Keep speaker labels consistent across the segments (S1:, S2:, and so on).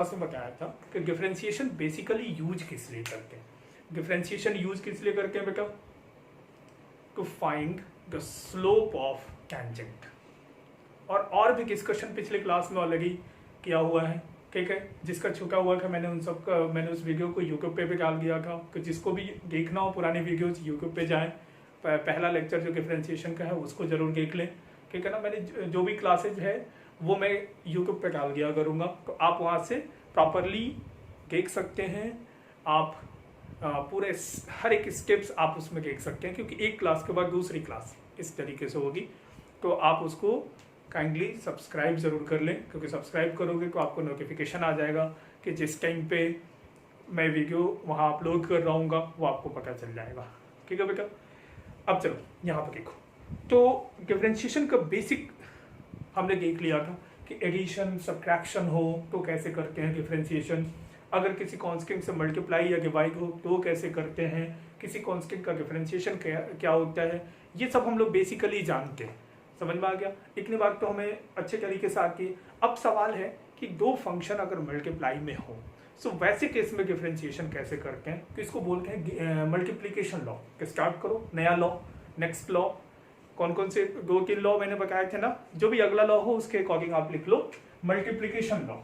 S1: में बताया था कि डिफरेंशिएशन बेसिकली यूज किस लिए करते हैं। डिफरेंशिएशन यूज किस लिए करते हैं बेटा? To find the slope of tangent. और भी डिस्कशन पिछले क्लास में ऑलरेडी किया हुआ है, ठीक है। जिसका छुका हुआ था मैंने उस वीडियो को यूट्यूब पे भी डाल दिया था, कि जिसको भी देखना हो पुरानी वीडियोज यूट्यूब पे जाएं, पहला लेक्चर जो डिफरेंशिएशन का है उसको जरूर देख लें, ठीक है ना। मैंने जो भी क्लासेज है वो मैं यूट्यूब पे डाल दिया करूँगा, तो आप वहाँ से प्रॉपरली देख सकते हैं। आप पूरे हर एक स्टेप्स आप उसमें देख सकते हैं, क्योंकि एक क्लास के बाद दूसरी क्लास इस तरीके से होगी। तो आप उसको काइंडली सब्सक्राइब ज़रूर कर लें, क्योंकि सब्सक्राइब करोगे तो आपको नोटिफिकेशन आ जाएगा कि जिस टाइम पे मैं वीडियो वहाँ अपलोड कर रहा हूँगा वो आपको पता चल जाएगा, ठीक है बेटा। अब चलो यहाँ पर देखो, तो डिफरेंशिएशन का बेसिक हमने देख लिया था कि एडिशन सब्ट्रैक्शन हो तो कैसे करते हैं डिफरेंशिएशन, अगर किसी कांस्टेंट से मल्टीप्लाई या डिवाइड हो तो कैसे करते हैं, किसी कांस्टेंट का डिफरेंशिएशन क्या होता है, ये सब हम लोग बेसिकली जानते हैं। समझ में आ गया? इतनी बात तो हमें अच्छे तरीके से आती है। अब सवाल है कि दो फंक्शन अगर मल्टीप्लाई में हो, सो वैसे केस में डिफरेंशिएशन कैसे करते हैं, तो इसको बोलते हैं मल्टीप्लीकेशन लॉ। स्टार्ट करो नया लॉ, नेक्स्ट लॉ। कौन कौन से 2-3 लॉ मैंने बताए थे ना, जो भी अगला लॉ हो उसके अकॉर्डिंग आप लिख लो multiplication law.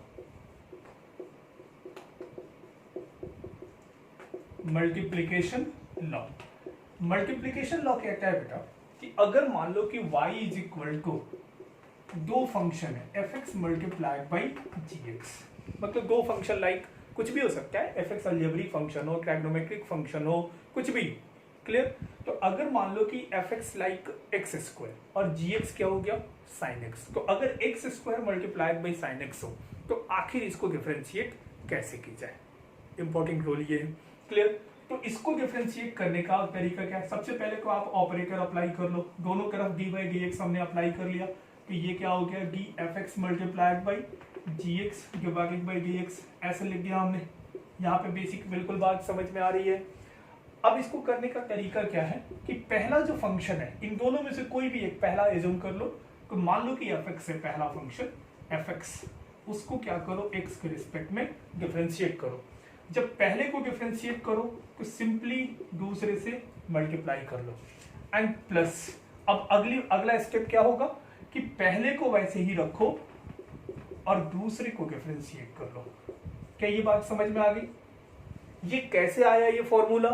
S1: Multiplication law, multiplication law कहता है बेटा कि अगर मान लो कि y इज इक्वल टू दो फंक्शन है f(x) मल्टीप्लाइड बाई gx, मतलब दो फंक्शन लाइक कुछ भी हो सकता है, f(x) अलजेब्रिक फंक्शन हो, ट्राइगोनोमेट्रिक फंक्शन हो, कुछ भी। क्लियर? तो अगर मान लो कि f(x) लाइक x स्क्वायर और gx क्या हो गया sin x, तो अगर x square multiplied by sin x हो तो आखिर इसको डिफरेंशिएट कैसे की जाए, इंपॉर्टेंट रोल ये है। क्लियर? तो इसको डिफरेंशिएट करने का तरीका क्या है? सबसे पहले तो आप ऑपरेटर अप्लाई कर लो, दोनों तरफ dy बाई dx हमने अप्लाई कर लिया, तो ये क्या हो गया dfx multiplied by gx divided by dx, ऐसे लिख दिया हमने। यहाँ पे बेसिक बिल्कुल बात समझ में आ रही है। अब इसको करने का तरीका क्या है कि पहला जो फंक्शन है इन दोनों में से कोई भी एक पहला एज्यूम कर लो, तो मान लो कि fx है पहला फंक्शन fx, उसको क्या करो x के रिस्पेक्ट में डिफरेंशिएट करो। जब पहले को डिफरेंशिएट करो तो सिंपली दूसरे से मल्टीप्लाई कर लो एंड प्लस। अब अगला स्टेप क्या होगा कि पहले को वैसे ही रखो और दूसरे को डिफरेंशिएट कर लो। क्या ये बात समझ में आ गई? ये कैसे आया ये फॉर्मूला,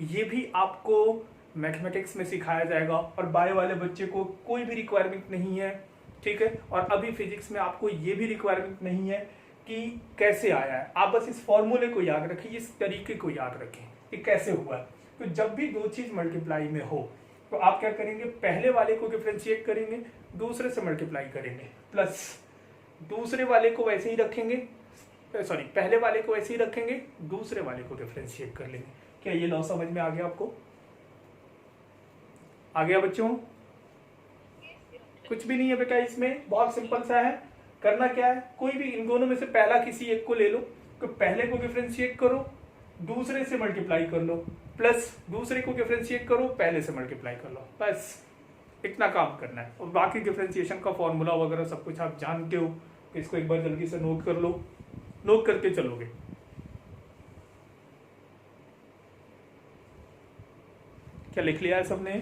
S1: ये भी आपको मैथमेटिक्स में सिखाया जाएगा, और बायो वाले बच्चे को कोई भी रिक्वायरमेंट नहीं है, ठीक है। और अभी फिजिक्स में आपको ये भी रिक्वायरमेंट नहीं है कि कैसे आया है, आप बस इस फॉर्मूले को याद रखें, इस तरीके को याद रखें कि कैसे हुआ है। तो जब भी दो चीज मल्टीप्लाई में हो तो आप क्या करेंगे, पहले वाले को डिफरेंशिएट करेंगे, दूसरे से मल्टीप्लाई करेंगे, प्लस दूसरे वाले को वैसे ही रखेंगे, सॉरी पहले वाले को वैसे ही रखेंगे, दूसरे वाले को डिफरेंशिएट कर लेंगे। क्या ये लॉ समझ में आ गया आपको? आ गया बच्चों? कुछ भी नहीं है बेटा इसमें, बहुत सिंपल सा है। करना क्या है, कोई भी इन दोनों में से पहला किसी एक को ले लो, तो पहले को डिफरेंशिएट करो, दूसरे से मल्टीप्लाई कर लो, प्लस दूसरे को डिफरेंशिएट करो, पहले से मल्टीप्लाई कर लो, बस इतना काम करना है। और बाकी डिफरेंशिएशन का फॉर्मूला वगैरह सब कुछ आप जानते हो, तो इसको एक बार जल्दी से नोट कर लो, नोट करके चलोगे। क्या लिख लिया है सबने?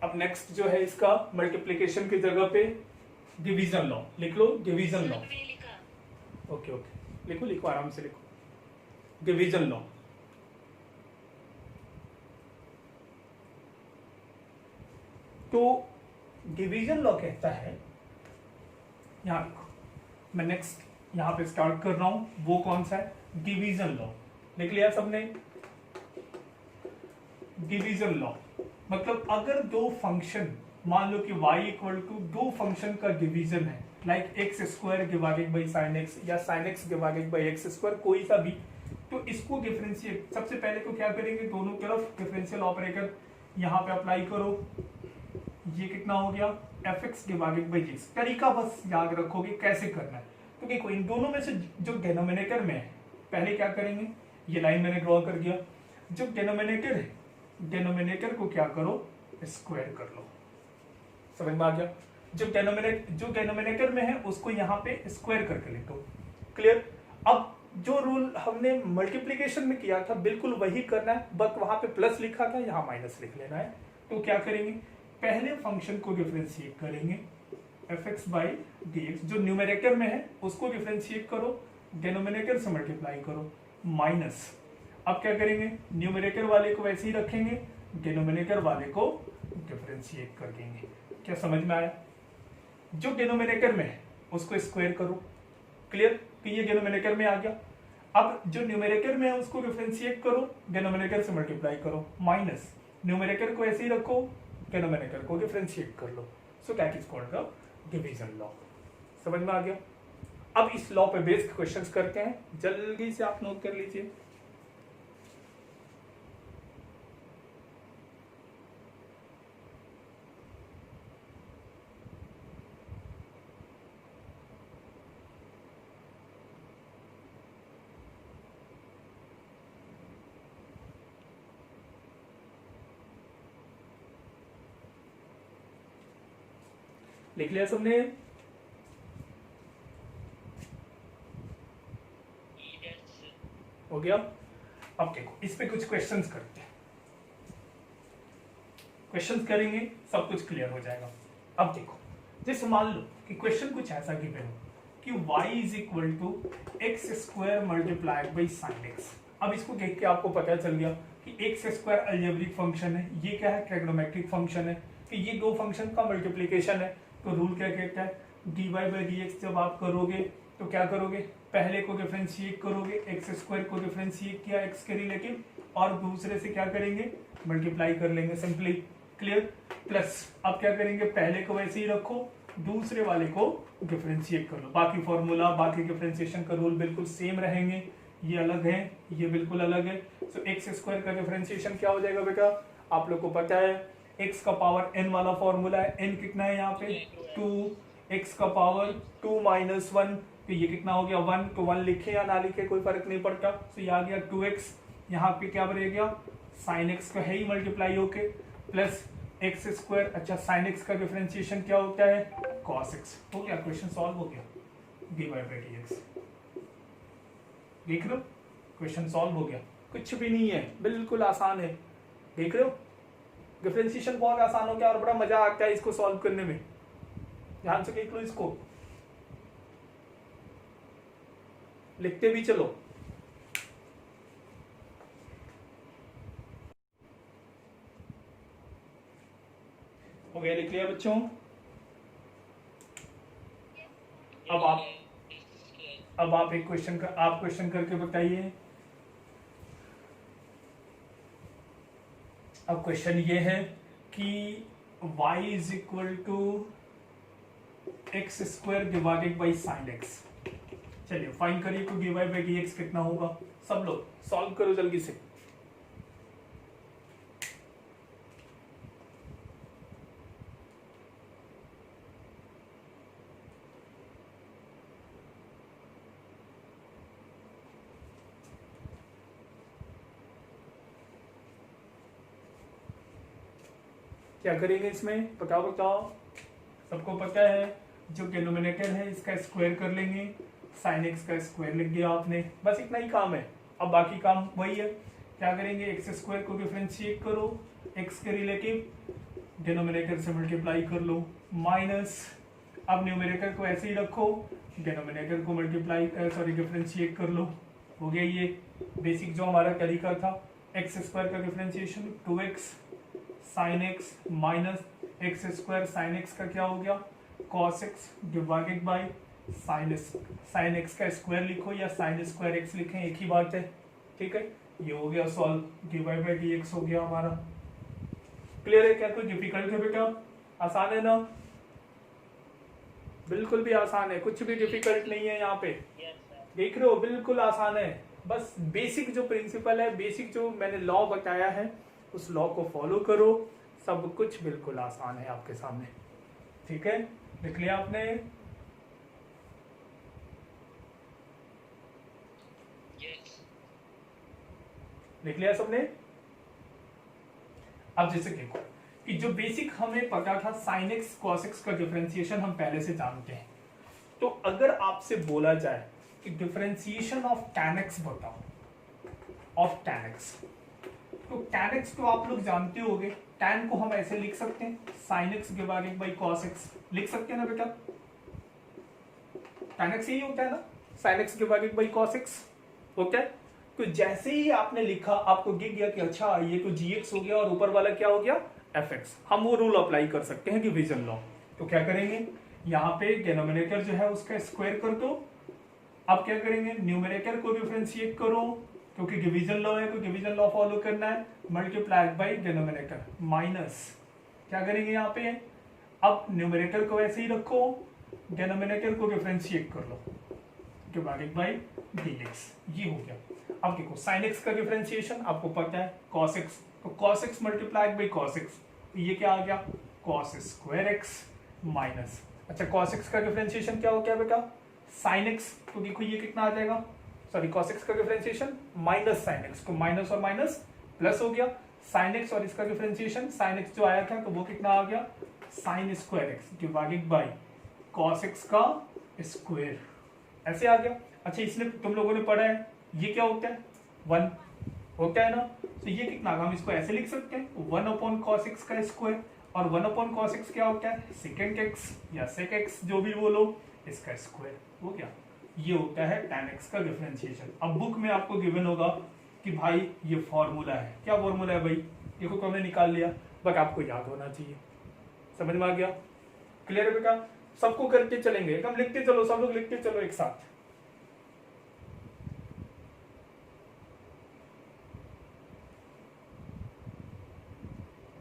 S1: अब नेक्स्ट जो है इसका मल्टीप्लिकेशन की जगह पे डिवीजन लॉ लिख लो, डिवीजन लॉ। ओके ओके, लिखो लिखो आराम से लिखो, डिवीजन लॉ। तो डिवीजन लॉ कहता है, यहां लिखो, मैं नेक्स्ट यहां पे स्टार्ट कर रहा हूं, वो कौन सा है, डिवीजन लॉ। लिख लिया सबने? डिवीजन लॉ मतलब अगर दो फंक्शन, मान लो कि y इक्वल टू दो फंक्शन का डिवीजन है, like x square divided by sine x या sine x divided by x square, कोई सा भी, तो इसको डिफरेंशिएट सबसे पहले तो क्या करेंगे, दोनों तरफ डिफरेंशियल ऑपरेटर यहाँ पे अप्लाई करो। ये कितना हो गया fx डिवाइडेड बाई g। तरीका बस याद रखोगे कैसे करना है। तो देखो इन दोनों में से जो डिनोमिनेटर में है, पहले क्या करेंगे, ये लाइन मैंने ड्रॉ कर दिया, जो डिनोमिनेटर है डिनोमिनेटर को क्या करो, स्क्वायर कर लो। समझ में आ गया? जो डेनोमिनेटर में है उसको यहाँ पे स्क्वायर करके लिख दो। क्लियर। अब जो रूल हमने मल्टीप्लीकेशन में किया था बिल्कुल वही करना है, बट वहां पे प्लस लिखा था, यहाँ माइनस लिख लेना है। तो क्या करेंगे, पहले फंक्शन को डिफरेंशिएट करेंगे fx बाई dx, जो न्यूमेरेटर में है उसको डिफरेंशिएट करो, डेनोमिनेटर से मल्टीप्लाई करो, माइनस। अब क्या करेंगे, न्यूमेरेटर वाले को वैसे ही रखेंगे, डिनोमिनेटर वाले को डिफरेंशिएट कर देंगे। क्या समझ में आया? जो डिनोमिनेटर में है उसको स्क्वायर करो। क्लियर कि ये डिनोमिनेटर में आ गया। अब जो न्यूमेरेटर में है उसको डिफरेंशिएट करो, डिनोमिनेटर से मल्टीप्लाई करो, माइनस। न्यूमेरेटर को ऐसे ही रखो, डिनोमिनेटर को डिफरेंशिएट कर लो। So that is called the division law. समझ में आ गया? अब इस लॉ पे बेस्ड क्वेश्चंस करते हैं, जल्दी से आप नोट कर लीजिए। लिख लिया सबने? हो गया? अब देखो इस पे कुछ क्वेश्चंस करते हैं, क्वेश्चंस करेंगे सब कुछ क्लियर हो जाएगा। अब देखो, जैसे मान लो कि क्वेश्चन कुछ ऐसा गिवन हो कि y is equal to x square multiplied by sine x. अब इसको देख के आपको पता चल गया कि एक्स स्क्वायर अलजेब्रिक फंक्शन है, ये क्या है, ट्रिग्नोमेट्रिक फंक्शन है, कि ये दो फंक्शन का मल्टीप्लीकेशन है। तो रूल क्या कहता है, dy बाई डी एक्स जब आप करोगे तो क्या करोगे, पहले को डिफरेंशिएट करोगे, एक्स स्क्वायर को डिफरेंशिएट किया एक्स के रिलेटिव, और दूसरे से क्या करेंगे, मल्टीप्लाई कर लेंगे सिंपली। क्लियर। प्लस अब क्या करेंगे, पहले को वैसे ही रखो, दूसरे वाले को डिफरेंशिएट कर लो। बाकी फॉर्मूला, बाकी डिफरेंशिएशन का रूल बिल्कुल सेम रहेंगे, ये अलग है, ये बिल्कुल अलग है। सो एक्स स्क्वायर का डिफरेंशिएशन क्या हो जाएगा बेटा, आप लोग को पता है x का पावर n वाला फॉर्मूला है, n कितना है यहाँ पे 2, x का पावर 2 माइनस 1, तो ये कितना हो गया 1, तो 1 लिखे या ना लिखे कोई फर्क नहीं पड़ता। तो ये आ गया 2x, यहाँ पे क्या बन गया, साइन x का है ही मल्टीप्लाई होके, प्लस एक्स स्क्वायर। अच्छा साइन x का डिफरेंशिएशन क्या होता है, cos x। हो गया, क्वेश्चन सॉल्व हो गया, dy बाई dx। देख रहे हो, क्वेश्चन सॉल्व हो गया, कुछ भी नहीं है, बिल्कुल आसान है। देख रहे हो, डिफरेंशिएशन बहुत आसान हो गया और बड़ा मजा आता है इसको सॉल्व करने में। ध्यान से देख लो, इसको लिखते भी चलो। हो गया, लिख लिया बच्चों? अब आप एक क्वेश्चन का आप क्वेश्चन करके बताइए। अब क्वेश्चन ये है कि y is equal to x square divided by sine x. चलिए फाइंड करिए तो dy बाई डी एक्स कितना होगा, सब लोग सॉल्व करो जल्दी से। क्या करेंगे इसमें, बताओ बताओ। सबको पता है जो डिनोमिनेटर है इसका स्क्वायर कर लेंगे, साइन एक्स का स्क्वायर लिख दिया आपने, बस इतना ही काम है। अब बाकी काम वही है, क्या करेंगे, एक्स स्क्वायर को डिफरेंशिएट करो एक्स के रिलेटिव, डिनोमिनेटर से मल्टीप्लाई कर लो, माइनस। अब न्यूमिनेटर को ऐसे ही रखो, डिनोमिनेटर को डिफरेंशिएट कर लो। हो गया ये बेसिक जो हमारा तरीका था। एक्स स्क्वायर का differentiation 2x sine x minus x square sine x का क्या हो गया, cos x divided by sine x का स्क्वायर लिखो या साइन स्क्वायर एक्स लिखें, एक ही बात है। ठीक है, ये हो गया solve, dy by d x हो गया हमारा। क्लियर है? क्या कोई डिफिकल्ट है बेटा? आसान है ना? बिल्कुल भी आसान है, कुछ भी डिफिकल्ट नहीं है यहाँ पे। देख रहे हो, बिल्कुल आसान है। बस बेसिक जो प्रिंसिपल है, बेसिक जो मैंने लॉ बताया है उस लॉ को फॉलो करो, सब कुछ बिल्कुल आसान है आपके सामने। ठीक है, लिख लिया आपने? लिख लिया सबने? अब जैसे देखो कि जो बेसिक हमें पता था sin x cos x का डिफरेंशिएशन हम पहले से जानते हैं। तो अगर आपसे बोला जाए कि डिफरेंशिएशन ऑफ tan x बताओ, ऑफ tan x, तो tan x तो आप लोग जानते होंगे, tan को हम ऐसे लिख सकते हैं sin x divided by cos x, लिख सकते हैं ना बेटा, tan x यही होता है ना, sin x divided by cos x, okay. तो जैसे ही आपने लिखा आपको दिख गया कि अच्छा ये तो gx हो गया और ऊपर वाला क्या हो गया fx, हम वो रूल अप्लाई कर सकते हैं डिवीजन लॉ। तो क्या करेंगे, यहाँ पे डिनोमिनेटर जो है उसका स्क्वायर कर दो। अब क्या करेंगे, न्यूमरेटर को डिफरेंशिएट करो, क्योंकि डिवीजन लॉ है तो डिवीजन लॉ फॉलो करना है, मल्टीप्लाइड बाई डिनोमिनेटर माइनस क्या करेंगे यहाँ पे, अब न्यूमरेटर को ऐसे ही रखो, डिनोमिनेटर को डिफरेंशिएट कर लो, डिवाइडेड बाई dx, ये हो गया। अब देखो sin x का डिफरेंशिएशन आपको पता है cos x, तो cos x multiplied by cos x, तो ये क्या आ गया cos स्क्वायर x माइनस, अच्छा cos x का डिफरेंशिएशन क्या हो गया बेटा sin x, तो देखो ये कितना आ जाएगा, सॉरी cos x का डिफरेंशिएशन माइनस sin x, तो माइनस और माइनस प्लस हो गया, sin x और इसका डिफरेंशिएशन sin x जो आया था तो वो कितना आ गया sin square x divided by cos x का स्क्वायर, ऐसे आ गया। अच्छा इसने तुम लोगों ने पढ़ा है ये क्या होता है 1 होता है ना, तो ये कितना, हम इसको ऐसे लिख सकते हैं 1 अपॉन cos x का स्क्वायर, और 1 अपॉन cos x क्या होता है सेकेंड x या sec x जो भी बोलो, इसका स्क्वायर हो गया। ये होता है tan x का डिफरेंशिएशन। अब बुक में आपको गिवन होगा कि भाई ये फॉर्मूला है, क्या फॉर्मूला है भाई, देखो तो हमने निकाल लिया, बट आपको याद होना चाहिए, समझ में आ गया, क्लियर है बेटा, सबको करके चलेंगे, एकदम लिखते चलो, सब लोग लिखते चलो एक साथ।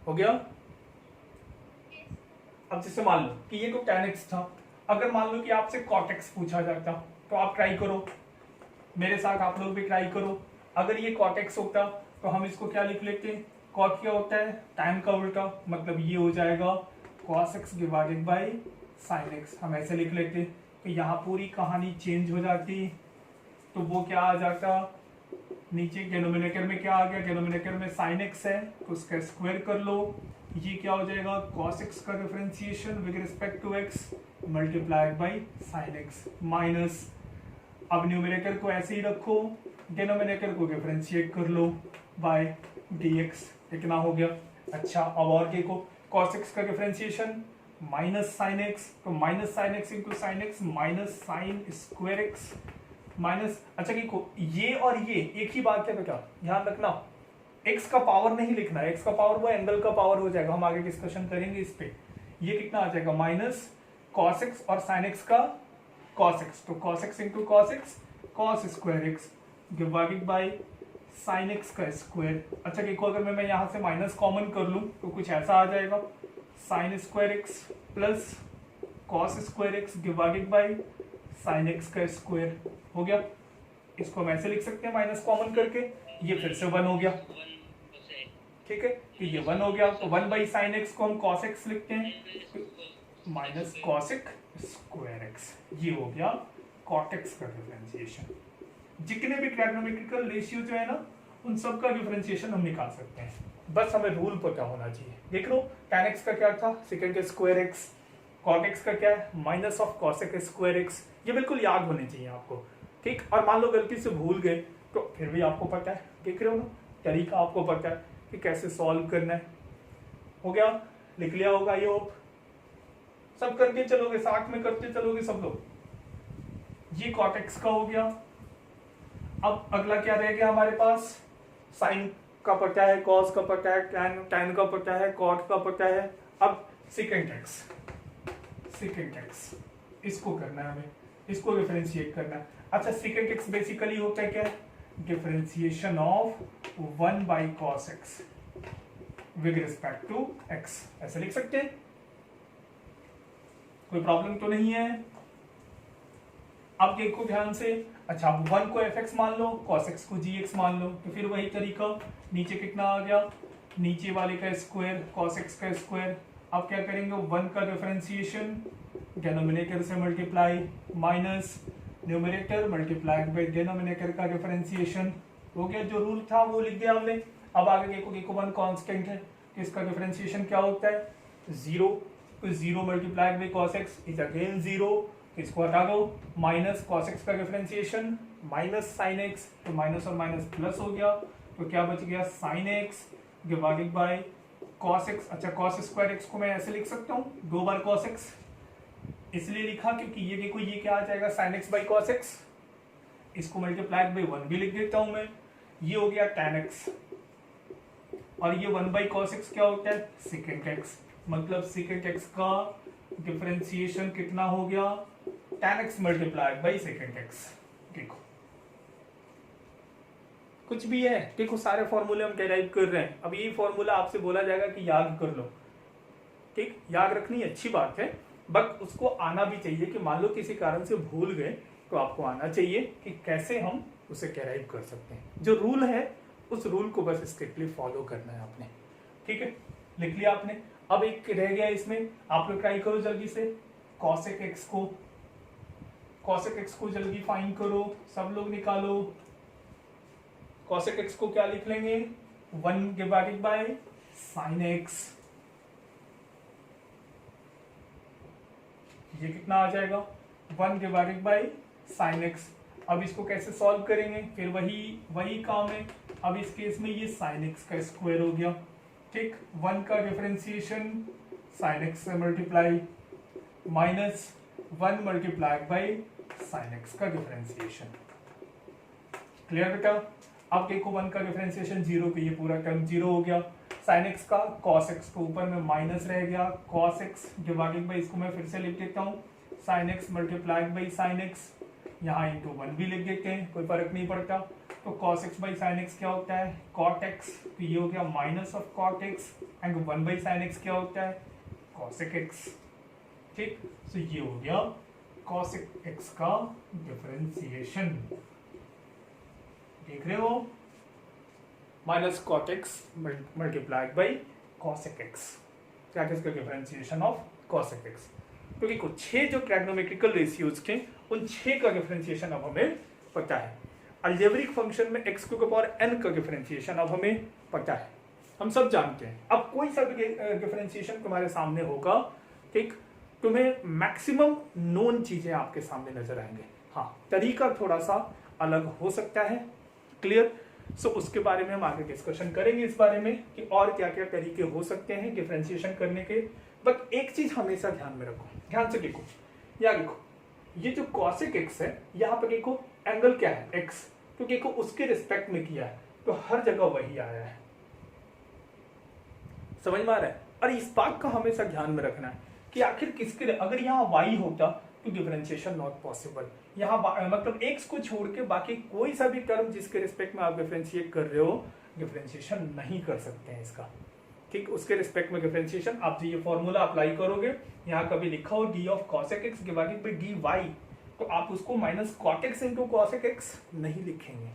S1: हो गया। अब जैसे मान लो कि ये तो tan x था, अगर मान लो कि आपसे cot x पूछा जाता तो आप ट्राई करो, मेरे साथ आप लोग भी ट्राई करो, अगर ये cot x होता तो हम इसको क्या लिख लेते हैं, cot क्या होता है tan का उल्टा, मतलब ये हो जाएगा cos x divided by sin x, हम ऐसे लिख लेते, तो यहाँ पूरी कहानी चेंज हो जाती, तो वो क्या आ जाता, नीचे डिनोमिनेटर में क्या आ गया, डिनोमिनेटर में sin x है तो उसका स्क्वायर कर लो, ये क्या हो जाएगा cos x का differentiation with respect to x multiplied by sin x minus, अब न्यूमरेटर को ऐसे ही रखो, डिनोमिनेटर को डिफरेंशिएट कर लो बाय dx, कितना हो गया। अच्छा अब और देखो cos x का डिफरेंशिएशन माइनस sin x, तो minus sin x into sin x minus sin square x minus, अच्छा देखो ये और ये एक ही बात है बेटा, ध्यान रखना, x का पावर नहीं लिखना है, x का पावर वो एंगल का पावर हो जाएगा, हम आगे डिस्कशन करेंगे इस पे। ये कितना आ जाएगा माइनस cos x और sin x का cos x, तो cos x into cos x cos square x divided by sin x का स्क्वायर। अच्छा देखो अगर मैं यहाँ से माइनस कॉमन कर लूँ तो कुछ ऐसा आ जाएगा sin square x plus cos square x divided by sin x का स्क्वायर हो गया। इसको हम ऐसे लिख सकते हैं माइनस कॉमन करके, ये फिर से 1 हो गया, ठीक है, तो ये 1 हो गया, तो 1 बाई साइन एक्स को हम cos x लिखते हैं, माइनस cos स्क्वायर x, ये हो गया cot x का डिफरेंशिएशन। जितने भी ट्रिग्नोमेट्रिकल रेशियो जो है ना उन सब का डिफरेंशिएशन हम निकाल सकते हैं, बस हमें रूल पता होना चाहिए। देख लो tan x का क्या था second square x, cot x का क्या है minus of cosec square x, ये बिल्कुल याद होने चाहिए आपको, ठीक। और मान लो गलती से भूल गए तो फिर भी आपको पता है, देख रहे हो ना तरीका आपको पता है कि कैसे सॉल्व करना है। हो गया, लिख लिया होगा ये होप, सब करके चलोगे, साथ में करते चलोगे सब लोग। ये cot x का हो गया। अब अगला क्या रह गया हमारे पास, साइन का पता है, cos का पता है, tan का पता है, cot का पता है। अब सेकेंड x इसको करना है हमें, इसको डिफरेंशिएट करना है। अच्छा सेकेंड x बेसिकली होता है क्या, differentiation of 1 by cos x with respect to x, ऐसे लिख सकते हैं, कोई प्रॉब्लम तो नहीं है। अब देखो ध्यान से, अच्छा 1 को fx मान लो, cos x को gx मान लो, तो फिर वही तरीका, नीचे कितना आ गया, नीचे वाले का स्क्वायर cos x का स्क्वायर। अब क्या करेंगे, 1 का डिफरेंशिएशन डिनोमिनेटर से multiply minus numerator multiply by denominator का डिफरेंशिएशन, हो गया। जो रूल था वो लिख दिया हमने। अब आगे देखो 1 कांस्टेंट है, कि इसका डिफरेंशिएशन क्या होता है, 0, तो 0 multiplied by cos x is again 0, इसको हटा दो, माइनस कॉस एक्स का डिफरेंशिएशन माइनस साइन एक्स, तो माइनस और माइनस प्लस हो गया, तो क्या बच गया sign x divided by cos x. अच्छा, कॉस स्क्वायर एक्स को मैं ऐसे लिख सकता हूँ 2 बार कॉस एक्स, इसलिए लिखा क्योंकि ये देखो ये क्या आ जाएगा sine x by cos x, इसको मल्टीप्लाइड बाई 1 भी लिख देता हूं मैं, ये हो गया tan x, और ये 1 बाई कॉस एक्स क्या होता है सेकेंड एक्स, मतलब सेकेंड एक्स का डिफरेंशिएशन कितना हो गया tan x multiplied by second x. देखो कुछ भी है, देखो सारे फॉर्मूले हम डेराइव कर रहे हैं, अब ये फॉर्मूला आपसे बोला जाएगा कि याद कर लो, ठीक, याद रखनी अच्छी बात है, बट उसको आना भी चाहिए कि मान लो किसी कारण से भूल गए तो आपको आना चाहिए कि कैसे हम उसे डेराइव कर सकते हैं। जो रूल है उस रूल को बस स्ट्रिक्टली फॉलो करना है आपने, ठीक है, लिख लिया आपने। अब एक रह गया इसमें, आप लोग ट्राई करो जल्दी से, कॉसेक एक्स को जल्दी फाइंड करो, सब लोग निकालो। कॉसेक एक्स को क्या लिख लेंगे 1 डिवाइडेड बाय साइन एक्स, ये कितना आ जाएगा 1 डिवाइडेड बाय साइन एक्स। अब इसको कैसे सॉल्व करेंगे, फिर वही काम है, अब इस केस में ये साइन एक्स का स्क्वायर हो गया, ठीक, 1 का डिफरेंशिएशन साइन एक्स से multiply minus 1 multiplied by sine x का डिफरेंशिएशन। क्लियर बेटा? अब देखो 1 का डिफरेंशिएशन 0 पे ये पूरा टर्म 0 हो गया, साइन एक्स का कॉस एक्स को ऊपर में माइनस रह गया, कॉस एक्स डिवाइडेड बाई, इसको मैं फिर से लिख देता हूँ sine x multiplied by sine x, यहाँ इंटू 1 भी लिख देते हैं, कोई फर्क नहीं पड़ता। तो cos x by sine x क्या होता है cot x, तो ये हो गया minus of cot x, and 1 by sine x क्या होता है cosec x, ठीक, तो ये हो गया cosec x का डिफरेंशिएशन, देख रहे हो, minus cot x multiplied by cosec x, क्या इसका डिफरेंशिएशन ऑफ cosec x। तो देखो 6 जो ट्रिग्नोमेट्रिकल रेशियोज थे उन 6 का डिफरेंशिएशन अब हमें पता है। अलजेब्रिक फंक्शन में x to the power n का डिफरेंशिएशन अब हमें पता है, हम सब जानते हैं। अब कोई सा भी डिफरेंशिएशन तुम्हारे सामने होगा, ठीक, तुम्हें मैक्सिमम नोन चीजें आपके सामने नजर आएंगे, हाँ तरीका थोड़ा सा अलग हो सकता है, क्लियर। सो उसके बारे में हम आगे डिस्कशन करेंगे इस बारे में कि और क्या क्या तरीके हो सकते हैं डिफरेंशिएशन करने के। बट एक चीज हमेशा ध्यान में रखो, ध्यान से देखो, यहाँ देखो ये जो cosec x है, यहाँ पे देखो एंगल क्या है x, तो देखो उसके रिस्पेक्ट में किया है तो हर जगह वही आया है, समझ में आ रहा है। और इस बात का हमेशा ध्यान में रखना है कि आखिर किसके, अगर यहाँ y होता तो डिफरेंशिएशन नॉट पॉसिबल, यहाँ मतलब x को छोड़ के बाकी कोई सा भी टर्म जिसके रिस्पेक्ट में आप डिफरेंशिएट कर रहे हो डिफरेंशिएशन नहीं कर सकते हैं इसका, ठीक, उसके रिस्पेक्ट में डिफरेंशिएशन। आप जो ये फॉर्मूला अप्लाई करोगे, यहाँ कभी लिखा हो d of cosec x divided by dy, तो आप उसको minus cot x into cosec x नहीं लिखेंगे,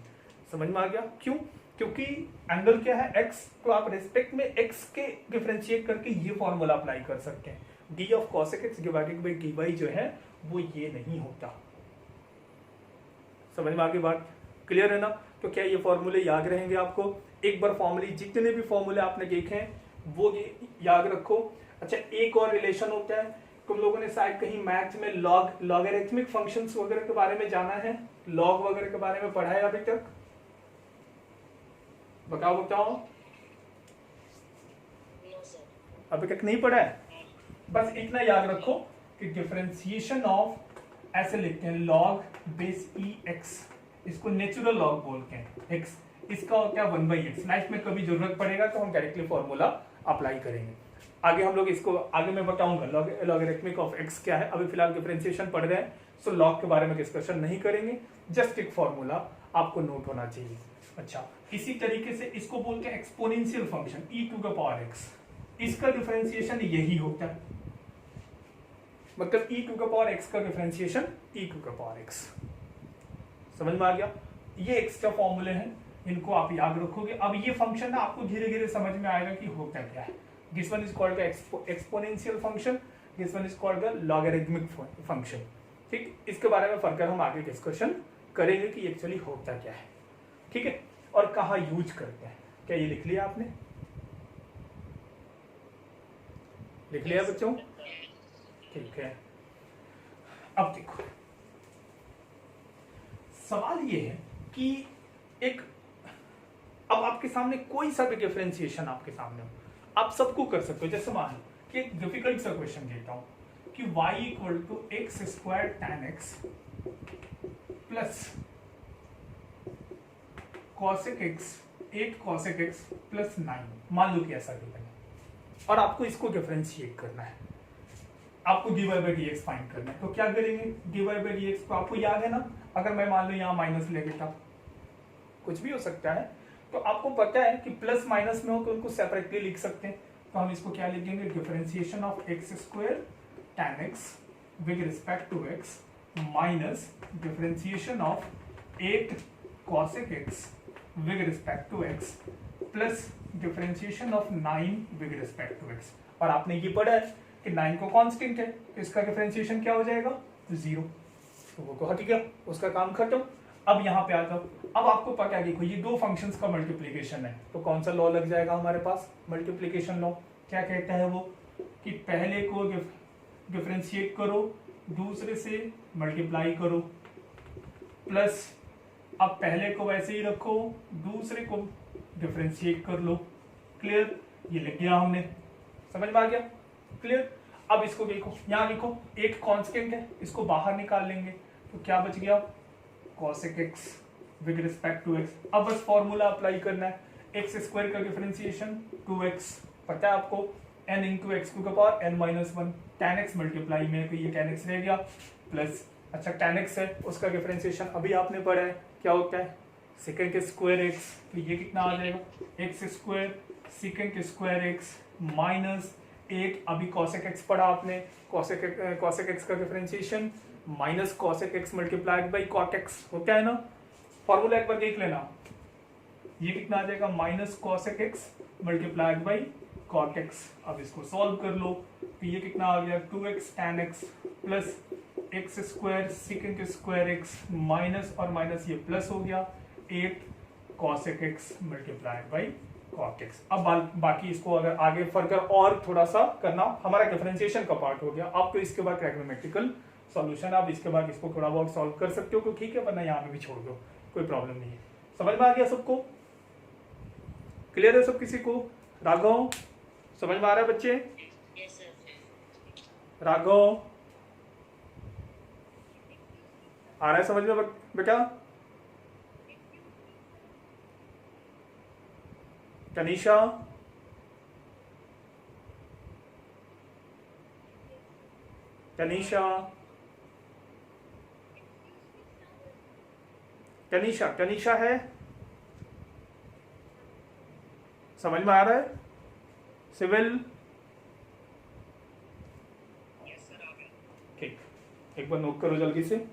S1: समझ में आ गया क्यों? क्योंकि एंगल क्या है x, तो आप रिस्पेक्ट में x के डिफरेंशिएट करके ये फॉर्मूला अप्लाई कर सकते हैं, d of cosec x divided by dy जो है वो ये नहीं होता, समझ में आ गई बात, क्लियर है ना। तो क्या ये फॉर्मूले याद रहेंगे आपको? एक बार फॉर्मूले जितने भी फॉर्मूले आपने देखे हैं वो याद रखो। अच्छा, एक और रिलेशन होता है, तुम लोगों ने शायद कहीं मैथ में लॉगरिथमिक फंक्शंस वगैरह के बारे में जाना है, लॉग वगैरह के बारे में पढ़ा है अभी तक? बताओ अभी तक नहीं पढ़ा है? बस इतना याद रखो कि डिफरेंशिएशन ऑफ, ऐसे लिखते हैं लॉग बेस ई एक्स, इसको नेचुरल लॉग बोलते हैं एक्स, इसका होता है 1/x। लाइफ में कभी जरूरत पड़ेगा तो हम डायरेक्टली फॉर्मूला अप्लाई करेंगे, आगे हम लोग इसको आगे मैं बताऊंगा लॉगरिथमिक ऑफ x क्या है। अभी फिलहाल डिफरेंशिएशन पढ़ रहे हैं, सो लॉग के बारे में डिस्कशन नहीं करेंगे, जस्ट एक फॉर्मूला आपको नोट होना चाहिए। अच्छा, इसी तरीके से इसको बोलते हैं exponential function e to the power x, इसका डिफरेंशिएशन यही होता है, मतलब e to the power x का differentiation e to the power x, समझ में आ गया। ये एक्स्ट्रा फॉर्मूले हैं, इनको आप याद रखोगे। अब ये फंक्शन ना आपको धीरे धीरे समझ में आएगा कि होता क्या है। This one is called the exponential function, this one is called the logarithmic function, ठीक, इसके बारे में फर्दर हम आगे डिस्कशन करेंगे कि एक्चुअली होता क्या है, ठीक है, और कहाँ यूज करते हैं। क्या ये लिख लिया आपने? लिख लिया बच्चों? ठीक है। अब देखो, सवाल ये है कि एक, अब आपके सामने कोई सा भी डिफरेंशिएशन आपके सामने हो, आप सबको कर सकते हो। जैसे मान लो कि एक डिफिकल्ट सा क्वेश्चन देता हूं कि y equal to x square tan x plus cosec x 8 cosec x plus 9, मान लो कि ऐसा गिवन है और आपको इसको डिफरेंशिएट करना है, आपको dy by d x find करना है। तो क्या करेंगे, dy बाई डी एक्स को आपको याद है ना, अगर मैं मान लो यहाँ माइनस ले लेता, कुछ भी हो सकता है, तो आपको पता है कि प्लस माइनस में हो तो उनको सेपरेटली लिख सकते हैं। तो हम इसको क्या लिखेंगे, differentiation of x square tan x with respect to x minus differentiation of 8 cosec x with respect to x plus differentiation of 9 with respect to x। और आपने ये पढ़ा है कि 9 को कांस्टेंट है, तो इसका डिफरेंशिएशन क्या हो जाएगा, 0। तो वो तो हट गया, उसका काम खत्म। अब यहाँ पे आता हूँ, अब आपको पता है देखो ये दो फंक्शंस का मल्टीप्लिकेशन है, तो कौन सा लॉ लग जाएगा हमारे पास, मल्टीप्लिकेशन लॉ। क्या कहता है वो, कि पहले को डिफरेंशिएट करो, दूसरे से मल्टीप्लाई करो, प्लस अब पहले को वैसे ही रखो, दूसरे को डिफरेंशिएट कर लो। क्लियर, ये लिख दिया हमने, समझ में आ गया, क्लियर। अब इसको देखो, यहाँ लिखो एक कांस्टेंट है, इसको बाहर निकाल लेंगे तो क्या बच गया, cosec x with respect to x। अब बस फॉर्मूला अप्लाई करना है, एक्स स्क्वायर का डिफरेंशिएशन 2x, पता है आपको, n into x to the power n minus 1, tan x multiply में तो ये tan x रह गया, प्लस अच्छा tan x है उसका डिफरेंशिएशन अभी आपने पढ़ा है क्या होता है, सेकेंड स्क्वायर x, तो ये कितना आ जाएगा, x square second square x minus 8, अभी cosec x पढ़ा आपने, cosec x का differentiation minus cosec x multiplied by cot x होता है ना, फॉर्मूला एक बार देख लेना, ये कितना आ जाएगा, minus cosec x multiplied by cot x। अब इसको सॉल्व कर लो तो ये कितना आ गया, 2x tan x plus x square second square x minus और माइनस ये प्लस हो गया 8 cosec x multiplied by cot x। अब बाकी इसको अगर आगे फर्दर और थोड़ा सा करना, हमारा डिफरेंशिएशन का पार्ट हो गया। अब तो इसके बाद ट्रिग्नोमेट्रिकल सॉल्यूशन, आप इसके बाद इसको थोड़ा बहुत सॉल्व कर सकते हो तो ठीक है, वरना यहाँ पे भी छोड़ दो, कोई प्रॉब्लम नहीं है। समझ में आ गया सबको, क्लियर है सब किसी को? राघव समझ में आ रहा है बच्चे? राघव आ रहा है समझ में बेटा? तनीषा, तनीषा, तनीषा, तनीषा है, समझ में आ रहा है? सिविल ठीक, एक बार नोट करो जल्दी से।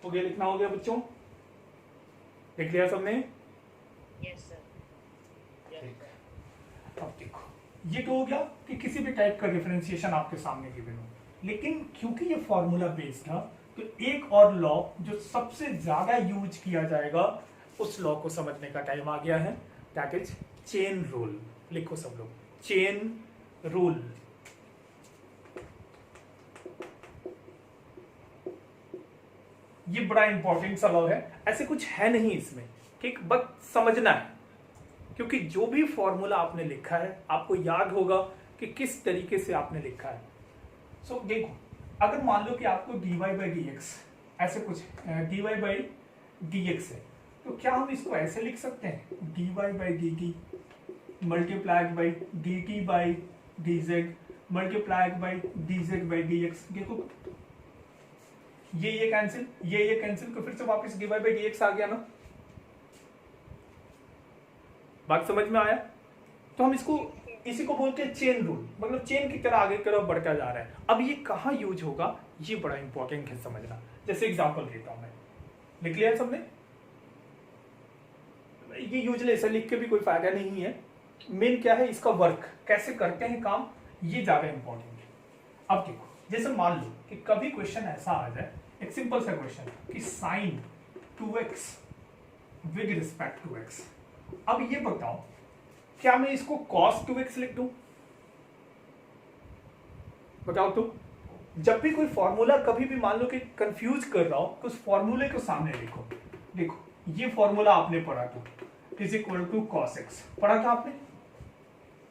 S1: हो गया, लिखना हो गया बच्चों, लिख लिया सबने?
S2: Yes sir.
S1: अब देखो ये तो हो गया कि किसी भी टाइप का डिफरेंशिएशन आपके सामने गिवन हो, लेकिन क्योंकि ये फॉर्मूला बेस्ड था तो एक और लॉ जो सबसे ज्यादा यूज किया जाएगा उस लॉ को समझने का टाइम आ गया है, दैट इज चेन रूल। लिखो सब लोग, चेन रूल। ये बड़ा इंपॉर्टेंट सा लॉ है, ऐसे कुछ है नहीं इसमें, ठीक, बस समझना है, क्योंकि जो भी फॉर्मूला आपने लिखा है आपको याद होगा कि किस तरीके से आपने लिखा है। सो देखो, अगर मान लो कि आपको dy बाई डी एक्स ऐसे कुछ dy बाई डी एक्स है, तो क्या हम इसको ऐसे लिख सकते हैं dy by D T multiplied by D T by D Z multiplied by D Z by d x. देखो ये कैंसिल, ये कैंसिल, तो फिर से वापस dy बाई डी एक्स आ गया ना। बात समझ में आया? तो हम इसको इसी को बोलते हैं चेन रूल, मतलब चेन की तरह आगे की तरफ बढ़ता जा रहा है। अब ये कहाँ यूज होगा, ये बड़ा इंपॉर्टेंट है समझना। जैसे एग्जांपल देता हूं मैं, लिख लिया सबने? ये यूजलेस है, लिख के भी कोई फायदा नहीं है। मेन क्या है, इसका वर्क कैसे करते हैं काम, ये ज्यादा इंपॉर्टेंट है। अब देखो, जैसे मान लो कि कभी क्वेश्चन ऐसा आ जाए, एक सिंपल सा क्वेश्चन कि sine 2x with respect to x। अब ये बताओ, क्या मैं इसको cos 2x लिख दूं? बताओ तो। जब भी कोई फॉर्मूला कभी भी मान लो कि कंफ्यूज कर रहा हो, तो उस फॉर्मूले को सामने लिखो। देखो, ये फॉर्मूला आपने पढ़ा था, is equal to cos x, पढ़ा था आपने,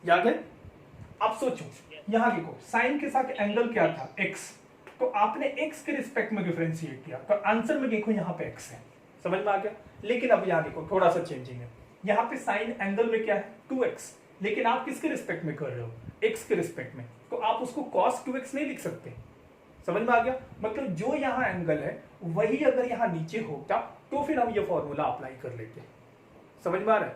S1: याद है? अब सोचो, यहां देखो साइन के साथ एंगल क्या था, x, तो आपने x के रिस्पेक्ट में डिफरेंशिएट किया, तो आंसर में देखो यहाँ पे x है, समझ में आ गया? लेकिन अब यहाँ देखो थोड़ा सा चेंजिंग है, यहाँ पे साइन एंगल में क्या है 2x, लेकिन आप किसके रिस्पेक्ट में कर रहे हो, x के रिस्पेक्ट में, तो आप उसको cos 2x नहीं लिख सकते। समझ में आ गया? मतलब जो यहाँ एंगल है वही अगर यहाँ नीचे होता तो फिर हम ये फॉर्मूला अप्लाई कर लेते। समझ में आ रहा है?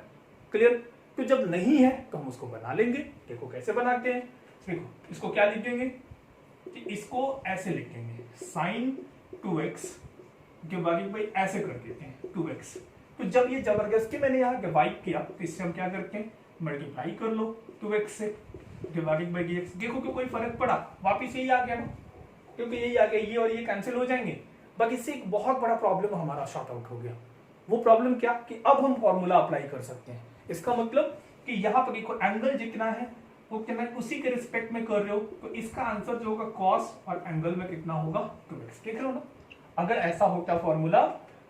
S1: क्लियर? तो जब नहीं है तो हम उसको बना लेंगे। देखो कैसे बनाते हैं, देखो इसको क्या लिख देंगे, इसको ऐसे लिखेंगे साइन 2x डिवाइडेड बाई ऐसे कर देते हैं 2x। तो जब ये जबरदस्ती मैंने यहाँ डिवाइड किया तो इससे हम क्या करते हैं, मल्टीप्लाई कर लो 2x से डिवाइडेड बाई dx। देखो कि कोई फर्क पड़ा, वापिस यही आ गया ना, क्योंकि यही आ गया, ये और ये कैंसिल हो जाएंगे। बाकी इससे एक बहुत बड़ा प्रॉब्लम हमारा शॉर्ट आउट हो गया। वो प्रॉब्लम क्या कि अब हम फॉर्मूला अप्लाई कर सकते हैं। इसका मतलब कि यहाँ पर देखो एंगल जितना है वो कितना उसी के रिस्पेक्ट में कर रहे हो, तो इसका आंसर जो होगा कॉस और एंगल में कितना होगा 2x। देख रहे हो ना? अगर ऐसा होता formula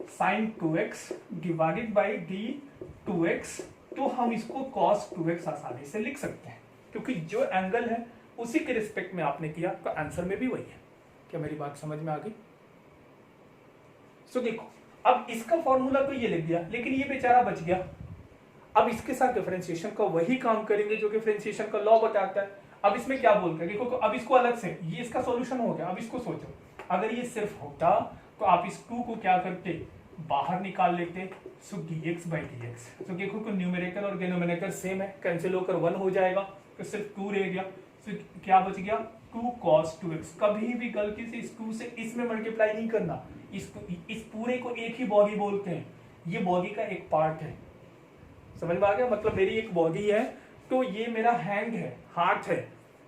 S1: sine 2x divided by D 2x, तो हम इसको cos 2x आसानी से लिख सकते हैं, क्योंकि जो एंगल है उसी के रिस्पेक्ट में आपने किया, तो आंसर में भी वही है। क्या मेरी बात समझ में आ गई? सो देखो, अब इसका फॉर्मूला तो ये लिख दिया, लेकिन ये बेचारा बच गया। अब इसके साथ डिफरेंशिएशन का वही काम करेंगे जो डिफरेंशिएशन का लॉ बताता है। अब इसमें क्या बोलते हैं देखो, तो अब इसको अलग से, ये इसका सॉल्यूशन हो गया। अब इसको सोचो, अगर ये सिर्फ होता तो आप इस 2 को क्या करते, बाहर निकाल लेते, सो dx बाई dx। तो देखो कि न्यूमेरेटर और डिनोमिनेटर सेम है, कैंसिल होकर 1 हो जाएगा, तो सिर्फ 2 रह गया। तो क्या बच गया 2 cos 2x। कभी भी गलती से इस 2 से इसमें मल्टीप्लाई नहीं करना, इस पूरे को एक ही बॉडी बोलते हैं, ये बॉडी का एक पार्ट है। समझ में आ गया? मतलब मेरी एक बॉडी है, तो ये मेरा हैंड है, हाथ है,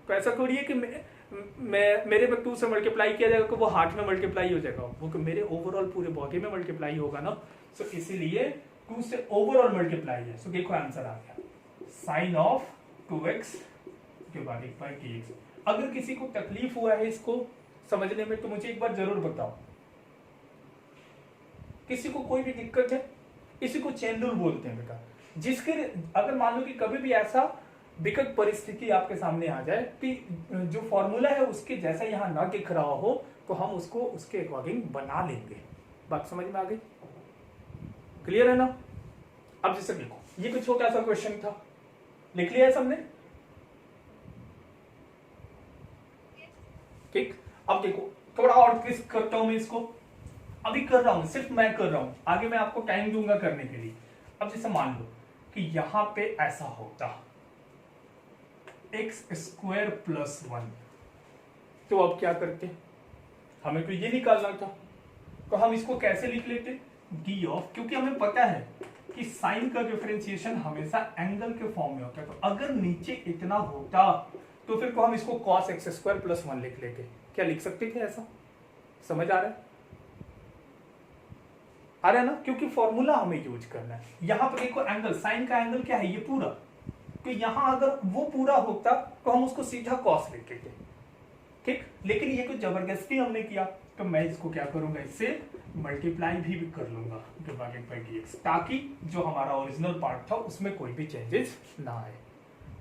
S1: तो ऐसा थोड़ी है कि मेरे में 2 से मल्टीप्लाई किया जाएगा तो वो हाथ में मल्टीप्लाई हो जाएगा, वो कि मेरे ओवरऑल पूरे बॉडी में मल्टीप्लाई होगा ना। सो इसीलिए 2 से ओवरऑल मल्टीप्लाई है। सो देखो आंसर आ गया sine of 2x divided by dx। अगर किसी को तकलीफ हुआ है इसको समझने में तो मुझे एक बार जरूर बताओ। किसी को कोई भी दिक्कत है, इसी को चेन रूल बोलते हैं बेटा। जिसके अगर मान लो कि कभी भी ऐसा विकट परिस्थिति आपके सामने आ जाए कि जो फॉर्मूला है उसके जैसा यहाँ ना दिख रहा हो, तो हम उसको उसके अकॉर्डिंग बना लेंगे। बात समझ में आ गई? क्लियर है ना? अब जैसे देखो, ये कुछ छोटा सा क्वेश्चन था, लिख लिया है सबने? ठीक। अब देखो थोड़ा और ट्विस्ट करता हूं मैं इसको, अभी कर रहा हूं, सिर्फ मैं कर रहा हूं, आगे मैं आपको टाइम दूंगा करने के लिए। अब जैसे मान लो कि यहां पे ऐसा होता x स्क्वायर प्लस 1, तो अब क्या करते, हमें तो ये निकालना था, तो हम इसको कैसे लिख लेते, डी ऑफ, क्योंकि हमें पता है कि साइन का डिफरेंशिएशन हमेशा एंगल के फॉर्म में होता है, तो अगर नीचे इतना होता तो फिर तो हम इसको cos x स्क्वायर प्लस 1 लिख लेते। क्या लिख सकते थे ऐसा? समझ आ रहा है? आ रहा है ना? क्योंकि फॉर्मूला हमें यूज करना है। यहां पर देखो एंगल, साइन का एंगल क्या है, ये पूरा, तो यहां अगर वो पूरा होता तो हम उसको सीधा cos लिख देते, ठीक। लेकिन ये कुछ जबरदस्ती हमने किया, तो मैं इसको क्या करूंगा, इससे मल्टीप्लाई भी कर लूंगा डिवाइडेड बाई dx, ताकि जो हमारा ओरिजिनल पार्ट था उसमें कोई भी चेंजेस ना आए।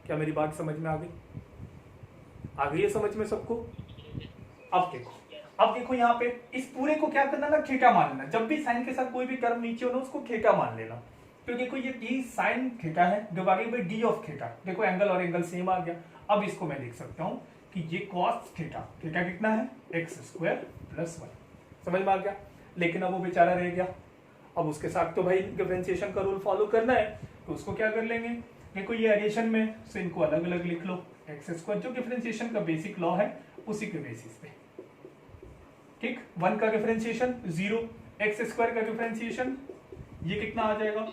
S1: क्या मेरी बात समझ में आ गई? आ गई है समझ में सबको? अब देखो यहाँ पे इस पूरे को क्या करना ना, थीटा मान लेना। जब भी साइन के साथ कोई भी टर्म नीचे हो ना उसको थीटा मान लेना। तो देखो ये साइन थीटा है divided by d of theta. देखो एंगल और एंगल सेम आ गया। अब इसको मैं लिख सकता हूँ कि ये कॉस थीटा, थीटा कितना है एक्स स्क्वायर प्लस 1। समझ में आ गया? लेकिन अब वो बेचारा रह गया। अब उसके साथ तो भाई डिफरेंशिएशन का रूल फॉलो करना है, तो उसको क्या कर लेंगे, देखो ये एडिशन में से इनको अलग अलग लिख लो। एक्स स्क्वायर जो डिफरेंशिएशन का बेसिक लॉ है उसी के बेसिस पे, ठीक। 1 का डिफरेंशिएशन 0, एक्स स्क्वायर का डिफरेंशिएशन ये कितना आ जाएगा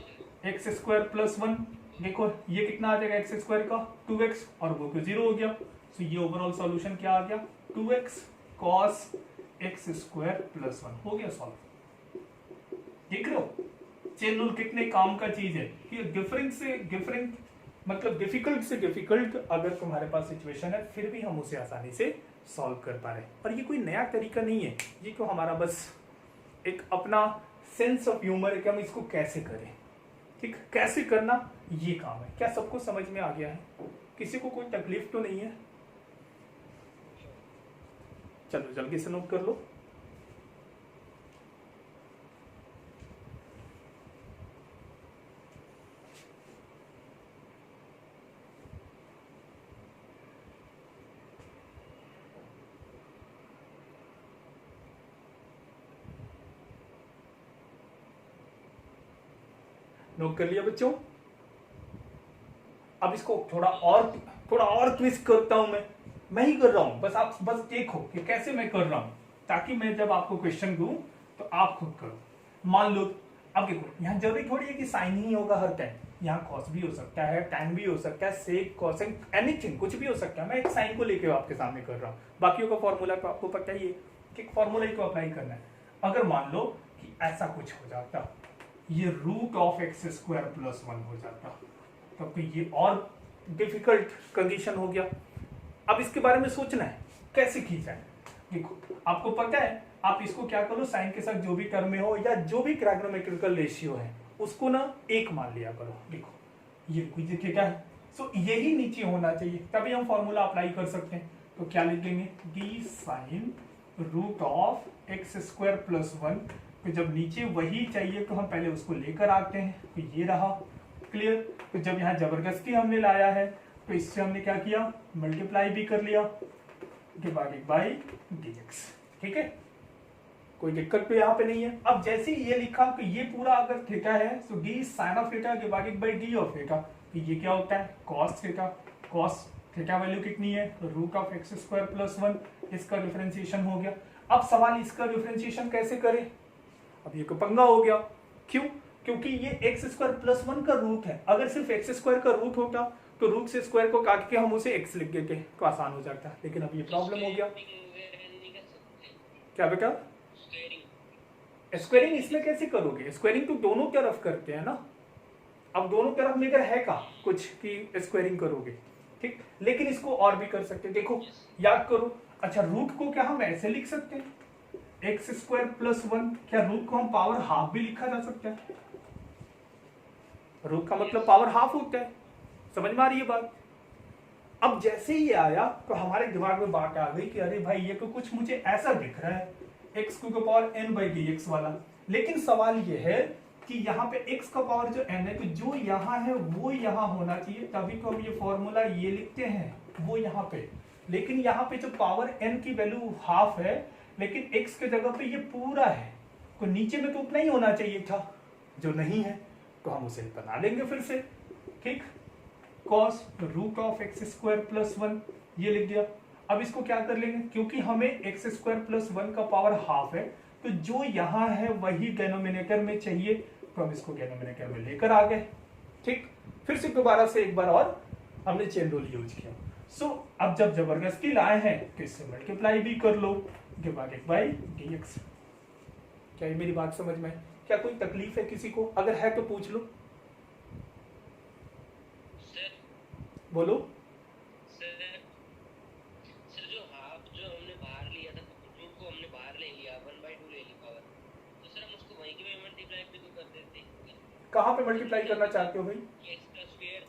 S1: एक्स स्क्वायर प्लस 1। देखो ये कितना आ जाएगा एक्स स्क्वायर का 2x और वो 0 हो गया। तो ये ओवरऑल सॉल्यूशन क्या आ गया 2x cos x square plus 1 हो गया सॉल्व। देख रहे हो चेन रूल कितने काम का चीज है कि डिफरेंट से डिफरेंट मतलब डिफिकल्ट से डिफिकल्ट अगर तुम्हारे पास सिचुएशन है फिर भी हम उसे आसानी से सॉल्व कर पा रहे हैं। और ये कोई नया तरीका नहीं है, ये तो हमारा बस एक अपना सेंस ऑफ ह्यूमर है कि हम इसको कैसे करें, ठीक। कैसे करना ये काम है। क्या सबको समझ में आ गया है? किसी को कोई तकलीफ तो नहीं है? चलो जल्दी से नोट कर लो। नोट कर लिया बच्चों? अब इसको थोड़ा और ट्विस्ट करता हूं मैं ही कर रहा हूं, बस आप बस देखो कि कैसे मैं कर रहा हूं, ताकि मैं जब आपको क्वेश्चन दूं तो आप खुद करो। मान लो अब देखो यहाँ जरूरी थोड़ी है कि साइन ही होगा हर टाइम, यहाँ कॉस भी हो सकता है, टैन भी हो सकता है, सेक कोसेक एनीथिंग कुछ भी हो सकता है। मैं एक साइन को लेके आपके सामने कर रहा हूँ, बाकियों का फॉर्मूला तो आपको पता ही है कि फॉर्मूला ही को अप्लाई करना है। अगर मान लो कि ऐसा कुछ हो जाता, ये root of x square plus 1 हो जाता, तब तो ये और डिफिकल्ट कंडीशन हो गया। अब इसके बारे में सोचना है कैसे की जाए। देखो आपको पता है, आप इसको क्या करो, साइन के साथ जो भी टर्म में हो या जो भी ट्राइगोनोमेट्रिकल रेशियो है उसको ना एक मान लिया करो। देखो ये कोई थीटा है, सो यही नीचे होना चाहिए, तभी हम फॉर्मूला अप्लाई कर सकते हैं। तो क्या लिख देंगे d sine root of x square plus 1। तो जब नीचे वही चाहिए तो हम पहले उसको लेकर आते हैं, तो ये रहा क्लियर। तो जब यहाँ जबरदस्ती हमने लाया है तो इससे हमने क्या किया, मल्टीप्लाई भी कर लिया डिवाइडेड बाई dx, ठीक है। कोई दिक्कत तो यहाँ पे नहीं है। अब जैसे ही ये लिखा तो ये पूरा अगर थीटा है तो d sine of theta divided by d of theta, तो ये क्या होता है cos theta. Cos theta value कितनी है root of x square plus 1, इसका डिफरेंशिएशन हो गया। अब सवाल इसका डिफरेंशिएशन कैसे करें, अब ये पंगा हो गया। क्यों? क्योंकि ये एक्स स्क्वायर प्लस 1 का रूट है। अगर सिर्फ एक्स स्क्वायर का रूट होता तो रूट से स्क्वायर को काट के हम उसे एक्स लिख देते तो आसान हो जाता, लेकिन अब ये प्रॉब्लम हो गया। क्या बेटा? स्क्वायरिंग इसमें कैसे करोगे? स्क्वायरिंग तो दोनों तरफ करते हैं ना। अब दोनों तरफ में अगर है का कुछ कि स्क्वायरिंग करोगे, ठीक, लेकिन इसको और भी कर सकते हैं। देखो याद करो, अच्छा रूट को क्या हम ऐसे लिख सकते हैं एक्स स्क्वायर प्लस 1, क्या रूट को हम पावर हाफ भी लिखा जा सकता है? रूट का मतलब पावर हाफ होता है, समझ में आ रही है बात? अब जैसे ही आया तो हमारे दिमाग में बात आ गई कि अरे भाई ये तो कुछ मुझे ऐसा दिख रहा है x to the power n by d x वाला। लेकिन सवाल ये है कि यहाँ पे x का पावर जो n है तो जो यहाँ है वो यहाँ होना चाहिए, तभी तो हम ये फॉर्मूला ये लिखते हैं वो यहाँ पे। लेकिन यहाँ पे जो पावर n की वैल्यू हाफ है, लेकिन x के जगह पे ये पूरा है, तो नीचे में तो उतना ही होना चाहिए था, जो नहीं है तो हम उसे बना लेंगे फिर से, ठीक। Cos root of x square plus 1 ये लिख दिया। अब इसको क्या कर लेंगे, क्योंकि हमें एक्स स्क्वायर प्लस 1 का पावर हाफ है तो जो यहाँ है वही डेनोमिनेटर में चाहिए, तो हम इसको डेनोमिनेटर में लेकर आ गए, ठीक। फिर से दोबारा से एक बार और हमने चेन रूल यूज किया। सो अब जब जबरदस्ती लाए हैं तो इससे मल्टीप्लाई भी कर लो डिवाइडेड बाई dx। क्या ये मेरी बात समझ में? क्या कोई तकलीफ है किसी को? अगर है तो पूछ लो, बोलो।
S2: सर जो हाफ जो हमने बाहर लिया था, रूट को हमने बाहर ले लिया 1/2 ले ली पावर, तो
S1: कहाँ पे मल्टीप्लाई करना चाहते हो भाई?
S3: एक्स का स्क्वायर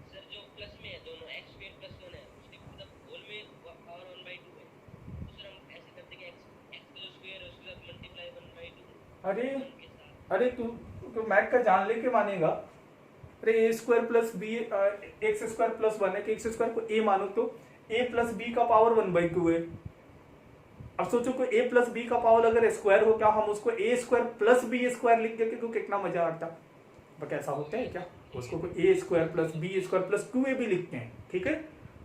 S3: सर जो प्लस में है दोनों एक्स स्क्वायर प्लस 1 है उसके मतलब होल में पावर 1/2 है तो सर हम ऐसे करते कि एक्स एक्स का जो स्क्वायर है उसके साथ मल्टीप्लाई 1/2
S1: अरे
S3: वन के साथ।
S1: अरे तू मैथ का जान लेके मानेगा। अरे a square plus b x square plus 1 है कि एक्स स्क्वायर को ए मानो तो ए प्लस बी का पावर 1/2 है। अब सोचो कोई ए प्लस बी का पावर अगर स्क्वायर हो, क्या हम उसको a square plus b square लिख देते तो कितना मजा आता? बट ऐसा होता है क्या? उसको कोई a square plus b square plus 2a भी लिखते हैं। ठीक है,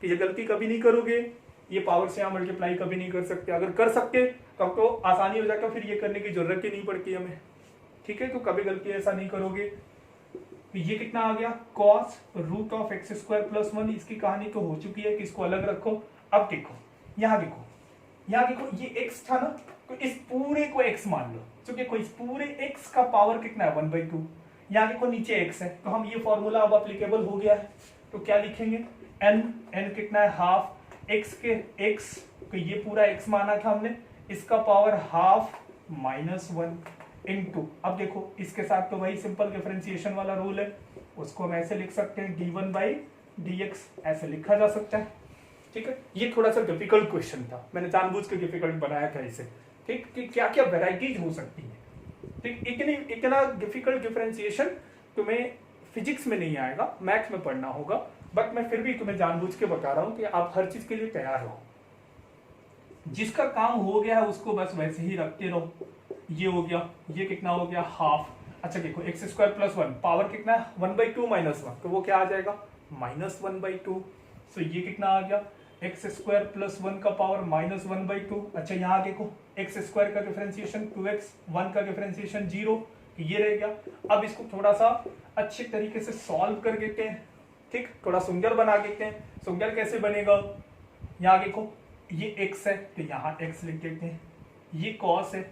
S1: कि ये गलती कभी नहीं करोगे, ये पावर से यहाँ मल्टीप्लाई कभी नहीं कर सकते। अगर कर सकते तब तो आसानी हो जाता, फिर ये करने की जरूरत ही नहीं पड़ती हमें। ठीक है, तो कभी गलती ऐसा नहीं करोगे। तो ये कितना आ गया? cos root of x square plus 1। इसकी कहानी तो हो चुकी है कि इसको अलग रखो। अब देखो यहाँ देखो, यहाँ देखो ये x था ना, तो इस पूरे को x मान लो। तो देखो इस पूरे x का पावर कितना है? 1/2। यहाँ देखो नीचे x है, तो हम ये फॉर्मूला अब एप्लीकेबल हो गया है। तो क्या लिखेंगे? n कितना है? हाफ x के x, तो ये पूरा x माना था हमने, इसका पावर हाफ -1 इनटू, अब देखो इसके साथ तो वही सिंपल डिफरेंशिएशन वाला रूल है, उसको हम ऐसे लिख सकते हैं d1/dx, ऐसे लिखा जा सकता है। ठीक है, ये थोड़ा सा डिफिकल्ट क्वेश्चन था, मैंने जानबूझ के डिफिकल्ट बनाया था इसे। ठीक, कि क्या क्या वेराइटीज हो सकती है। ठीक, इतना डिफिकल्ट डिफरेंशिएशन तुम्हें फिजिक्स में नहीं आएगा, मैथ्स में पढ़ना होगा। बट मैं फिर भी तुम्हें जानबूझ के बता रहा हूं कि आप हर चीज के लिए तैयार हो। जिसका काम हो गया है उसको बस वैसे ही रखते रहो। ये हो गया, ये कितना हो गया? हाफ। अच्छा देखो एक्स स्क्वायर प्लस 1 पावर कितना है? 1/2 माइनस 1, तो वो क्या आ जाएगा? -1/2। सो ये कितना आ गया? एक्स स्क्वायर प्लस 1 का पावर -1/2। अच्छा यहाँ देखो एक्स स्क्वायर का डिफरेंशिएशन 2x, 1 का डिफरेंशिएशन 0, ये रह गया। अब इसको थोड़ा सा अच्छे तरीके से सॉल्व कर देते हैं। ठीक, थोड़ा सुंदर बना देते हैं। सुंदर कैसे बनेगा? यहाँ देखो ये x है तो यहाँ x लिख देते हैं, ये cos है,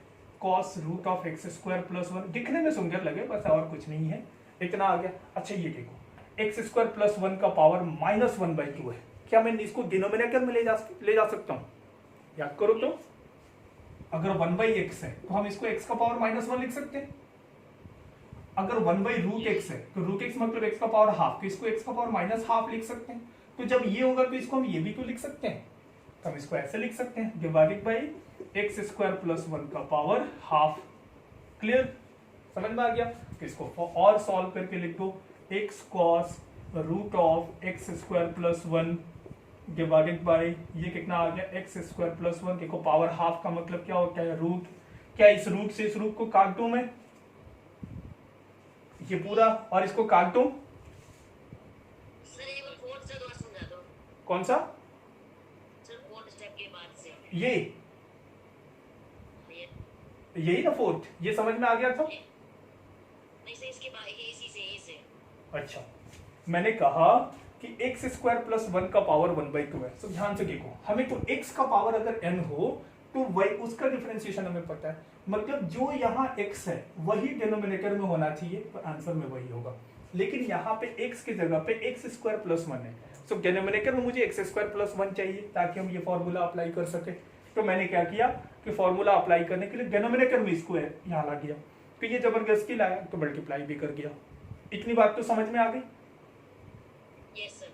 S1: cos root of x square plus 1, दिखने में सुंदर लगे बस और कुछ नहीं है, इतना आ गया। अच्छा ये देखो एक्स स्क्वायर प्लस 1 का पावर -1/2 है, क्या मैं इसको डिनोमिनेटर में ले जा सकता हूँ? याद करो तो, अगर 1/x है तो हम इसको x का पावर -1 लिख सकते हैं। अगर 1/√x है तो √x मतलब x का पावर हाफ, तो इसको x का पावर -1/2 लिख सकते हैं। तो जब ये होगा तो इसको हम ये भी तो लिख सकते हैं, तो हम इसको ऐसे लिख सकते हैं, divided by x square plus 1 का पावर हाफ। क्लियर, समझ में आ गया? तो इसको और सॉल्व करके लिख दो, x cos root of x square plus 1 divided by ये कितना आ गया? X square plus 1। देखो पावर हाफ का मतलब क्या होता है? रूट। क्या इस रूट से इस रूट को काट दूं मैं, ये पूरा, और इसको काट दूं?
S2: सर एक बार फोर्थ से दोबारा समझा दो।
S1: कौन सा?
S2: सर फोर्थ स्टेप के बाद से
S1: ये यही ना फोर्थ, ये समझ में आ गया था?
S2: नहीं सर इसके बाद इसी से ए से।
S1: अच्छा, मैंने कहा कि एक्स स्क्वायर प्लस 1 का पावर 1/2 है। तो ध्यान से देखो, हमें तो x का पावर अगर n हो तो वही उसका डिफरेंशिएशन हमें पता है, मतलब जो यहाँ x है वही डिनोमिनेटर में होना चाहिए, तो आंसर में वही होगा। लेकिन यहाँ पे x की जगह पे एक्स स्क्वायर प्लस 1 है, तो डिनोमिनेटर में मुझे एक्स स्क्वायर प्लस 1 चाहिए ताकि हम ये फॉर्मूला अप्लाई कर सके। तो मैंने क्या किया कि फॉर्मूला अप्लाई करने के लिए डिनोमिनेटर में इसको यहाँ ला दिया, तो ये जबरदस्ती लाया तो मल्टीप्लाई भी कर दिया। इतनी बात तो समझ में आ गई?
S2: Yes sir.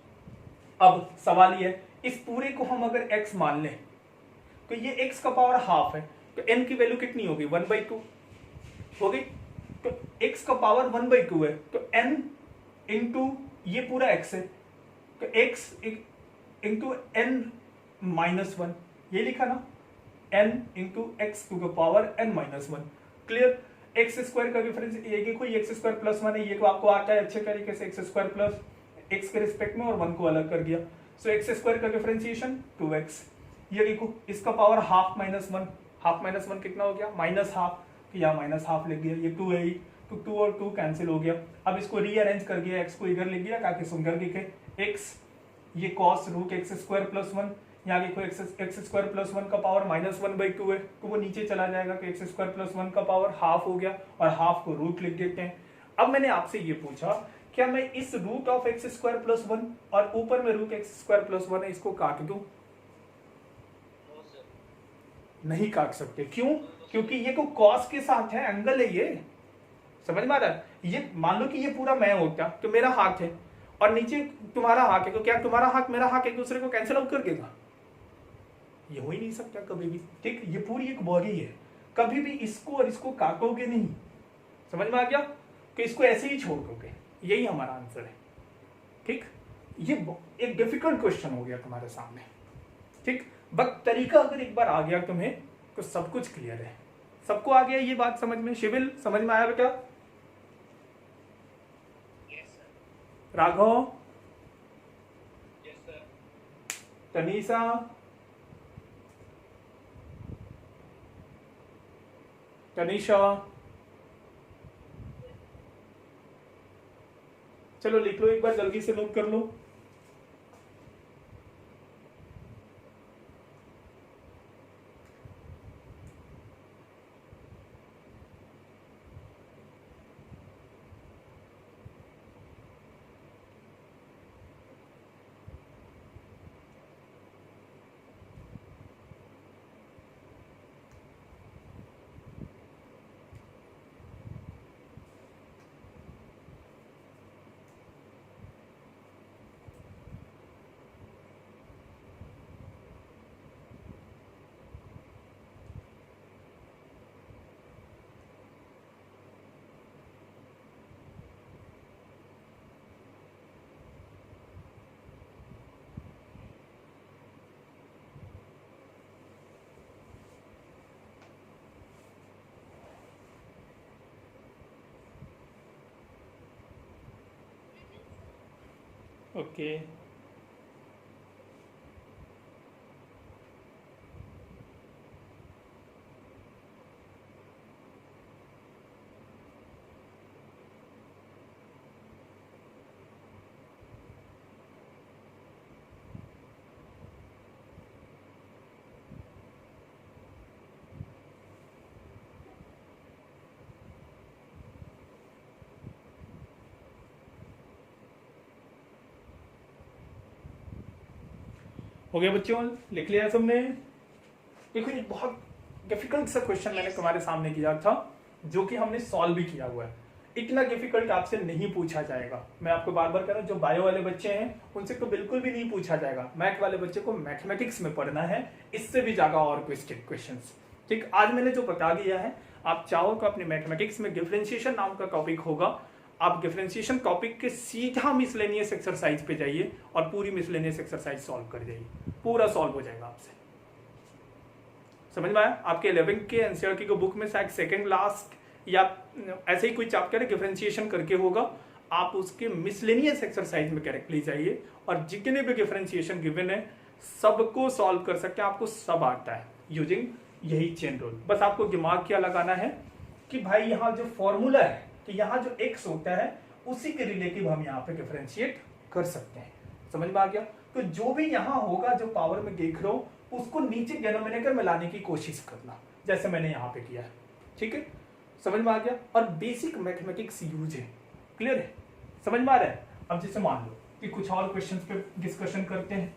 S1: अब सवाल ये है, इस पूरे को हम अगर x मान लें तो ये x का पावर हाफ है, तो n की वैल्यू कितनी होगी? 1/2 हो गई। तो x का पावर 1/2 है, तो n इंटू ये पूरा x है, तो x इंटू n -1, ये लिखा ना, n into x to the power n -1। Clear? X square का डिफरेंस ये देखो, ये एक्स स्क्वायर प्लस 1 है, ये तो आपको आता है अच्छे तरीके से, एक्स स्क्वायर प्लस x के रिस्पेक्ट में और 1 को अलग कर दिया। सो एक्स स्क्वायर का डिफरेंशिएशन 2x, ये देखो इसका पावर हाफ -1, हाफ -1 कितना हो गया? -1/2, तो यहाँ -1/2 लिख दिया, ये 2 है ही, तो 2 और 2 कैंसिल हो गया। अब इसको रीअरेंज कर दिया, x को इधर लिख दिया ताकि सुंदर दिखे, x ये cos root x square plus 1, यहाँ देखो एक्स स्क्वायर प्लस 1 का पावर -1/2 है, तो वो नीचे चला जाएगा, तो एक्स स्क्वायर प्लस 1 का पावर हाफ हो गया, और हाफ को रूट लिख देते हैं। अब मैंने आपसे ये पूछा, क्या मैं इस root of x square plus 1 और ऊपर में रूट एक्स स्क्वायर प्लस 1 है, इसको काट दूं? नहीं काट सकते। क्यों? क्योंकि ये तो कॉस के साथ है, एंगल है ये। समझ में आ रहा है? ये मान लो कि ये पूरा मैं होता तो मेरा हाथ है और नीचे तुम्हारा हाथ है, तो क्या तुम्हारा हाथ मेरा हाथ एक दूसरे को कैंसिल आउट कर देगा? ये हो ही नहीं सकता कभी भी। ठीक, ये पूरी एक बॉडी है, कभी भी इसको और इसको काटोगे नहीं। समझ में आ गया? कि इसको ऐसे ही छोड़ दोगे, यही हमारा आंसर है। ठीक, ये एक डिफिकल्ट क्वेश्चन हो गया तुम्हारे सामने। ठीक, बट तरीका अगर एक बार आ गया तुम्हें तो सब कुछ क्लियर है। सबको आ गया ये बात समझ में? शिविल समझ में आया बेटा?
S2: Yes sir.
S1: Raghav,
S2: yes sir.
S1: Tanisha, Tanisha, चलो लिख लो एक बार, जल्दी से नोट कर लो। ओके, हो गया बच्चों? लिख लिया सबने? देखो ये बहुत डिफिकल्ट सा क्वेश्चन मैंने तुम्हारे सामने किया था, जो कि हमने सॉल्व भी किया हुआ है। इतना डिफिकल्ट आपसे नहीं पूछा जाएगा। मैं आपको बार बार कह रहा हूँ, जो बायो वाले बच्चे हैं उनसे तो बिल्कुल भी नहीं पूछा जाएगा। मैथ वाले बच्चे को मैथमेटिक्स में पढ़ना है, इससे भी ज्यादा और क्वेश्चन। ठीक, आज मैंने जो बता दिया है, आप चाहो तो अपने मैथमेटिक्स में डिफरेंशिएशन नाम का टॉपिक होगा, आप डिफरेंशिएशन टॉपिक के सीधा मिसलेनियस एक्सरसाइज पे जाइए और पूरी मिसलेनियस एक्सरसाइज सॉल्व कर जाइए, पूरा सॉल्व हो जाएगा आपसे। समझ में आया? आपके 11th के एनसीईआरटी की बुक में शायद सेकंड लास्ट या ऐसे ही कोई चैप्टर है डिफरेंशिएशन करके होगा, आप उसके मिसलेनियस एक्सरसाइज में करेक्टली जाइए और जितने भी डिफरेंशिएशन गिवन है सबको सॉल्व कर सकते हैं, आपको सब आता है यूजिंग यही चेन रूल। बस आपको दिमाग क्या लगाना है कि भाई यहाँ जो फॉर्मूला है, तो यहाँ जो x होता है उसी के रिलेटिव हम यहाँ पे डिफरेंशिएट कर सकते हैं। समझ में आ गया? तो जो भी यहाँ होगा, जो पावर में देख रहे हो, उसको नीचे डिनोमिनेटर में लाने की कोशिश करना, जैसे मैंने यहाँ पे किया है। ठीक है, समझ में आ गया? और बेसिक मैथमेटिक्स यूज है, क्लियर है? समझ में आ रहा है? अब जैसे मान लो कि कुछ और क्वेश्चंस पे डिस्कशन करते हैं।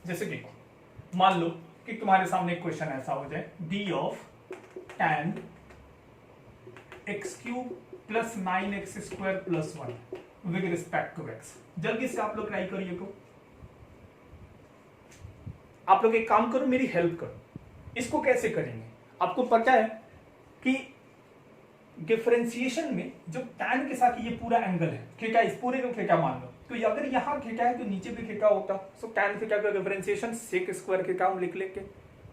S1: जैसे देखो, मान लो कि तुम्हारे सामने एक क्वेश्चन ऐसा हो जाए, d of tan x cube plus 9x square plus 1 with respect to x। जल्दी से आप लोग ट्राई करिए। को आप लोग एक काम करो, मेरी हेल्प करो। इसको कैसे करेंगे? आपको पता है कि डिफरेंशिएशन में जो tan के साथ ये पूरा एंगल है, थीटा, इस पूरे को थीटा मान लो, तो अगर यहाँ थीटा है तो नीचे भी थीटा होता। सो tan थीटा का डिफरेंशिएशन sec स्क्वायर थीटा हम लिख लेंगे।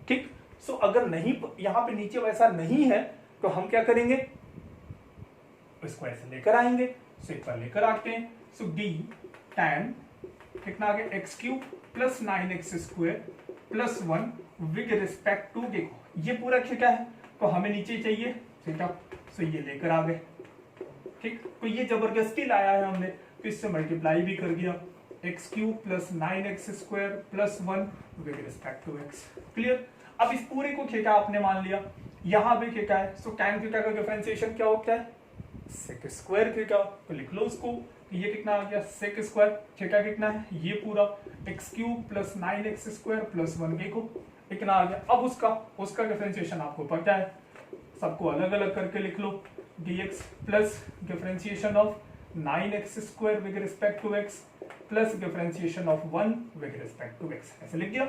S1: ठीक, सो अगर नहीं, यहाँ पे नीचे वैसा नहीं है तो हम क्या करेंगे, स्क्वायर से लेकर आएंगे, सेक पर लेकर आते हैं। सो d tan कितना आ गया, x cube plus 9x square plus 1 with respect to, देखो ये पूरा थीटा है तो हमें नीचे चाहिए थीटा, सो ये लेकर आ गए। ठीक, तो ये जबरदस्ती लाया है हमने, तो इससे मल्टीप्लाई भी कर दिया, x cube plus 9x square plus 1 with respect to x। Clear? अब इस पूरे को थीटा आपने मान लिया, यहाँ भी थीटा है, सो tan थीटा का डिफरेंशिएशन क्या होता है, sec स्क्वायर थीटा। तो लिख लो उसको, ये कितना आ गया, sec स्क्वायर, थीटा कितना है, ये पूरा x cube plus 9x square plus 1। देखो इतना आ गया। अब उसका डिफरेंशिएशन आपको पता है, सबको अलग अलग करके लिख लो, dx plus differentiation of 9x² with respect to x plus differentiation of 1 with respect to x, ऐसे लिख दिया।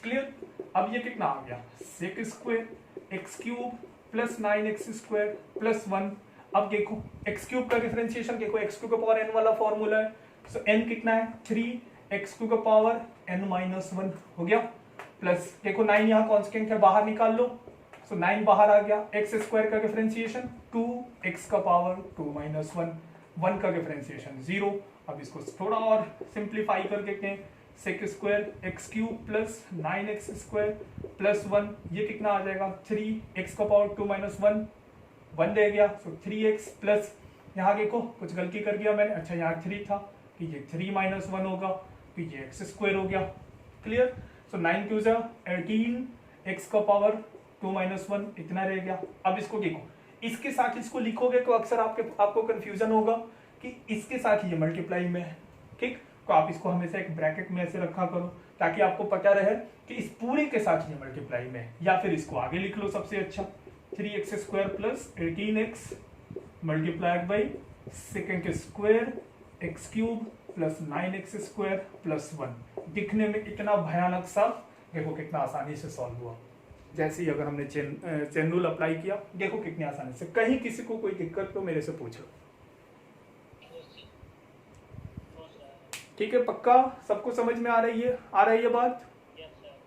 S1: क्लियर। अब ये कितना आ गया sec² x³ plus 9x² plus 1। अब देखो x³ का डिफरेंशिएशन देखो, x³ का पावर n वाला फॉर्मूला है, सो n कितना है 3x³ का पावर n-1 हो गया, प्लस देखो 9 यहाँ कांस्टेंट है, बाहर निकाल लो, सो 9 बाहर आ गया, x² का डिफरेंशिएशन 2x का पावर 2-1, 1 का डिफरेंशिएशन 0। अब इसको थोड़ा और सिंप्लीफाई कर देते हैं, sec² x³ plus 9x² plus 1, ये कितना आ जाएगा 3x का पावर 2-1, 1 रह गया, सो 3x प्लस, यहाँ देखो कुछ गलती कर दिया मैंने, अच्छा यहाँ 3 था, कि ये 3-1 होगा, तो ये x² हो गया। क्लियर। सो 9 2 18, x का पावर 2-1 इतना रह गया। अब इसको देखो, इसके साथ इसको लिखोगे तो अक्सर आपको कंफ्यूजन होगा कि इसके साथ ये मल्टीप्लाई में है, ठीक, तो आप इसको हमेशा एक ब्रैकेट में ऐसे रखा करो ताकि आपको पता रहे कि इस पूरे के साथ ये मल्टीप्लाई में है, या फिर इसको आगे लिख लो सबसे अच्छा, 3x² plus 18x multiplied by sec² x³ plus 9x² plus 1। दिखने में इतना भयानक सा, देखो कितना आसानी से सॉल्व हुआ। जैसे ही अगर हमने चेन रूल अप्लाई किया, देखो कितनी आसानी से, कहीं किसी को कोई दिक्कत तो मेरे से पूछो। ठीक है, पक्का सबको समझ में आ रही है बात?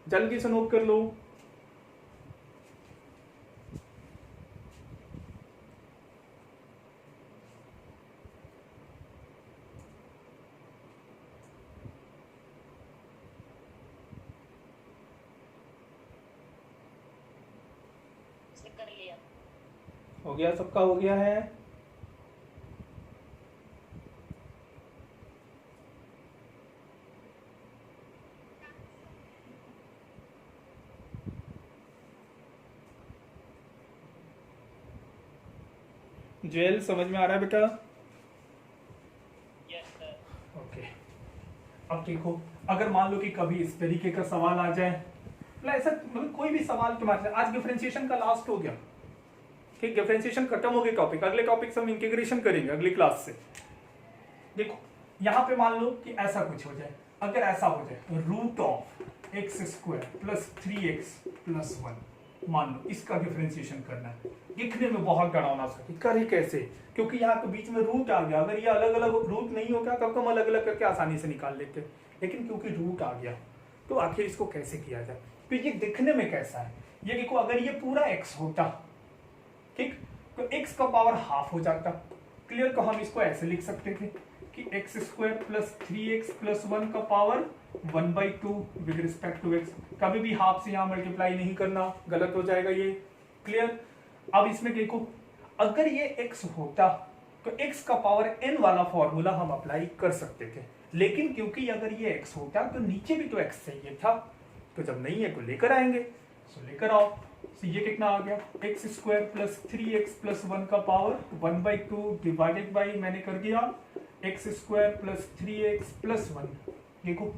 S1: जल्दी से नोट कर लो।
S2: कर लिया।
S1: हो गया, सबका हो गया है। जेल समझ में आ रहा है बेटा?
S3: Yes sir.
S1: ओके। अब देखो, अगर मान लो कि कभी इस तरीके का सवाल आ जाए, मतलब ऐसा मतलब कोई भी सवाल तुम्हारे, आज डिफरेंशिएशन का लास्ट हो गया, ठीक, डिफरेंशिएशन खत्म हो गया टॉपिक, अगले टॉपिक से हम इंटीग्रेशन करेंगे अगली क्लास से। देखो यहाँ पे मान लो कि ऐसा कुछ हो जाए, अगर ऐसा हो जाए √x² प्लस 3x प्लस 1, मान लो इसका डिफरेंशिएशन करना है, दिखने में बहुत डरावना सा, करे कैसे, क्योंकि यहाँ तो बीच में रूट आ गया, अगर ये अलग अलग रूट नहीं होगा तब तो हम अलग अलग करके आसानी से निकाल लेते, लेकिन क्योंकि रूट आ गया तो आखिर इसको कैसे किया जाए। तो ये दिखने में कैसा है, ये देखो अगर ये पूरा x होता, ठीक, तो x का पावर हाफ हो जाता। क्लियर। तो हम इसको ऐसे लिख सकते थे कि x² प्लस 3x प्लस 1 का power 1/2 with respect to x। कभी भी हाफ से यहाँ मल्टीप्लाई नहीं करना, गलत हो जाएगा ये। क्लियर। अब इसमें देखो, अगर ये x होता तो x का पावर n वाला फॉर्मूला हम अप्लाई कर सकते थे, लेकिन क्योंकि अगर ये x होता तो नीचे भी तो x चाहिए था, तो जब नहीं है तो लेकर आएंगे, तो लेकर आओ। तो ये कितना आ गया, x² प्लस 3x प्लस 1 का पावर 1/2 डिवाइडेड बाई, मैंने कर दिया x² प्लस 3x प्लस 1। देखो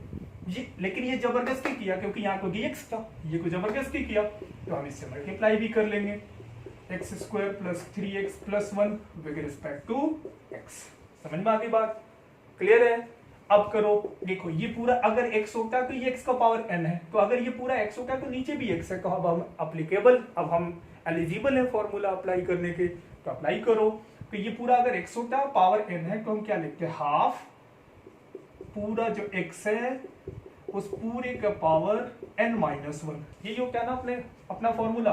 S1: ये, लेकिन ये जबरदस्ती किया क्योंकि यहाँ को dx था, ये को जबरदस्ती किया, तो हम इससे मल्टीप्लाई भी कर लेंगे, x² plus 3x plus 1 with respect to x। समझ में आ गई बात? क्लियर है? अब करो, देखो ये पूरा अगर x होता तो ये x का पावर n है, तो अगर ये पूरा x होता तो नीचे भी x है, तो अब हम अप्लीकेबल, अब हम एलिजिबल है फॉर्मूला अप्लाई करने के, तो अप्लाई करो। तो ये पूरा अगर x होता पावर n है तो हम क्या लिखते हैं, हाफ पूरा जो x है उस पूरे का पावर n-1, यही होता है ना अपना फॉर्मूला।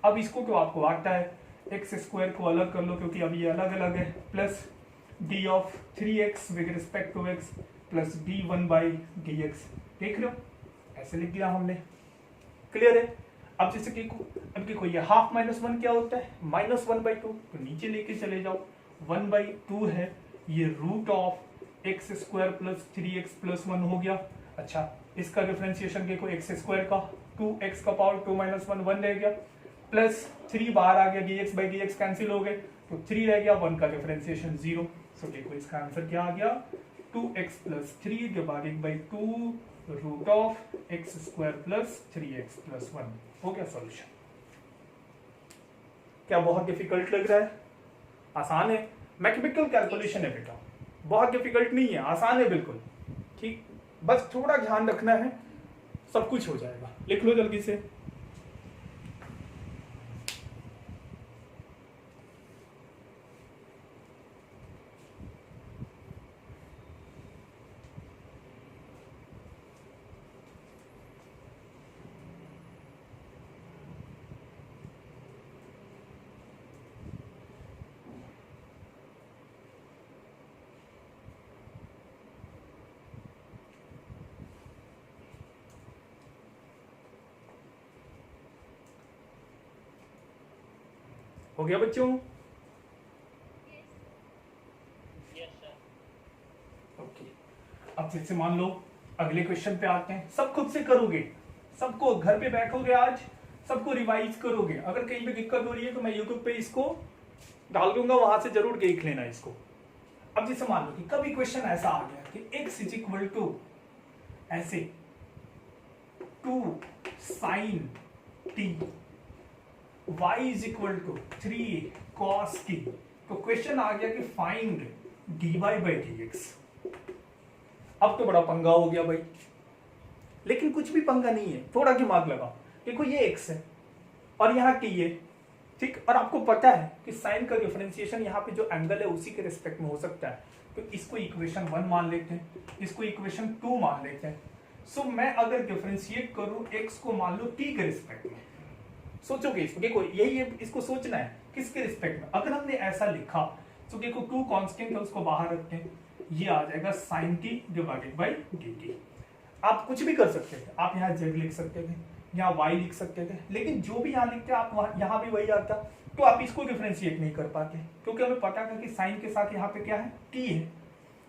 S1: अब इसको तो आपको आता है, x² को अलग कर लो क्योंकि अब ये अलग अलग है, plus d of 3x with respect to x plus d1/dx। देख रहे हो, ऐसे लिख दिया हमने। क्लियर है? अब जैसे कि अब देखो ये हाफ -1 क्या होता है, -1/2, तो नीचे लेके चले जाओ, 1/2 है, ये root of x² plus 3x plus 1 हो गया। अच्छा, इसका डिफरेंशिएशन देखो, x² का 2x का पावर 2 - 1 रह गया, प्लस 3 बाहर आ गया, dx/dx कैंसिल हो गए, तो 3 रह गया, 1 का डिफरेंशिएशन 0। सो देखो इसका आंसर क्या आ गया, 2x plus 3 divided by 2 root of x square plus 3x plus 1 हो गया सॉल्यूशन। क्या बहुत डिफिकल्ट लग रहा है? आसान है, मैथमेटिकल कैलकुलेशन है बेटा, बहुत डिफिकल्ट नहीं है, आसान है बिल्कुल। ठीक, बस थोड़ा ध्यान रखना है, सब कुछ हो जाएगा। लिख लो जल्दी से। हो गया बच्चों?
S3: Yes sir.
S1: ओके, अब फिर से मान लो अगले क्वेश्चन पे आते हैं। सब खुद से करोगे, सबको घर पे बैठोगे आज, सबको रिवाइज करोगे। अगर कहीं पे दिक्कत हो रही है तो मैं यूट्यूब पे इसको डाल दूंगा, वहां से जरूर देख लेना इसको। अब जैसे मान लो कि कभी क्वेश्चन ऐसा आ गया कि x इज इक्वल टू ऐसे 2 sin t, y is equal to 3 cos t। तो क्वेश्चन आ गया कि फाइंड dy by dx। अब तो बड़ा पंगा हो गया भाई, लेकिन कुछ भी पंगा नहीं है, थोड़ा दिमाग लगाओ। देखो ये x है और यहाँ t है, ठीक, और आपको पता है कि साइन का डिफरेंशिएशन यहाँ पे जो एंगल है उसी के रिस्पेक्ट में हो सकता है। तो इसको इक्वेशन 1 मान लेते हैं, इसको इक्वेशन 2 मान लेते हैं। सो मैं अगर डिफरेंशिएट करूं x को मान लो t के रिस्पेक्ट में, सोचोगे इसको, देखो यही है, इसको सोचना है किसके रिस्पेक्ट में। अगर हमने ऐसा लिखा तो देखो 2 कांस्टेंट है उसको बाहर रखते हैं, ये आ जाएगा sin t divided by dt। आप कुछ भी कर सकते थे, आप यहाँ z लिख सकते थे, यहाँ y लिख सकते थे, लेकिन जो भी यहाँ लिखते आप यहाँ भी वही आता। तो आप इसको डिफरेंशिएट नहीं कर पाते क्योंकि हमें पता है कि साइन के साथ यहाँ पे क्या है, t है,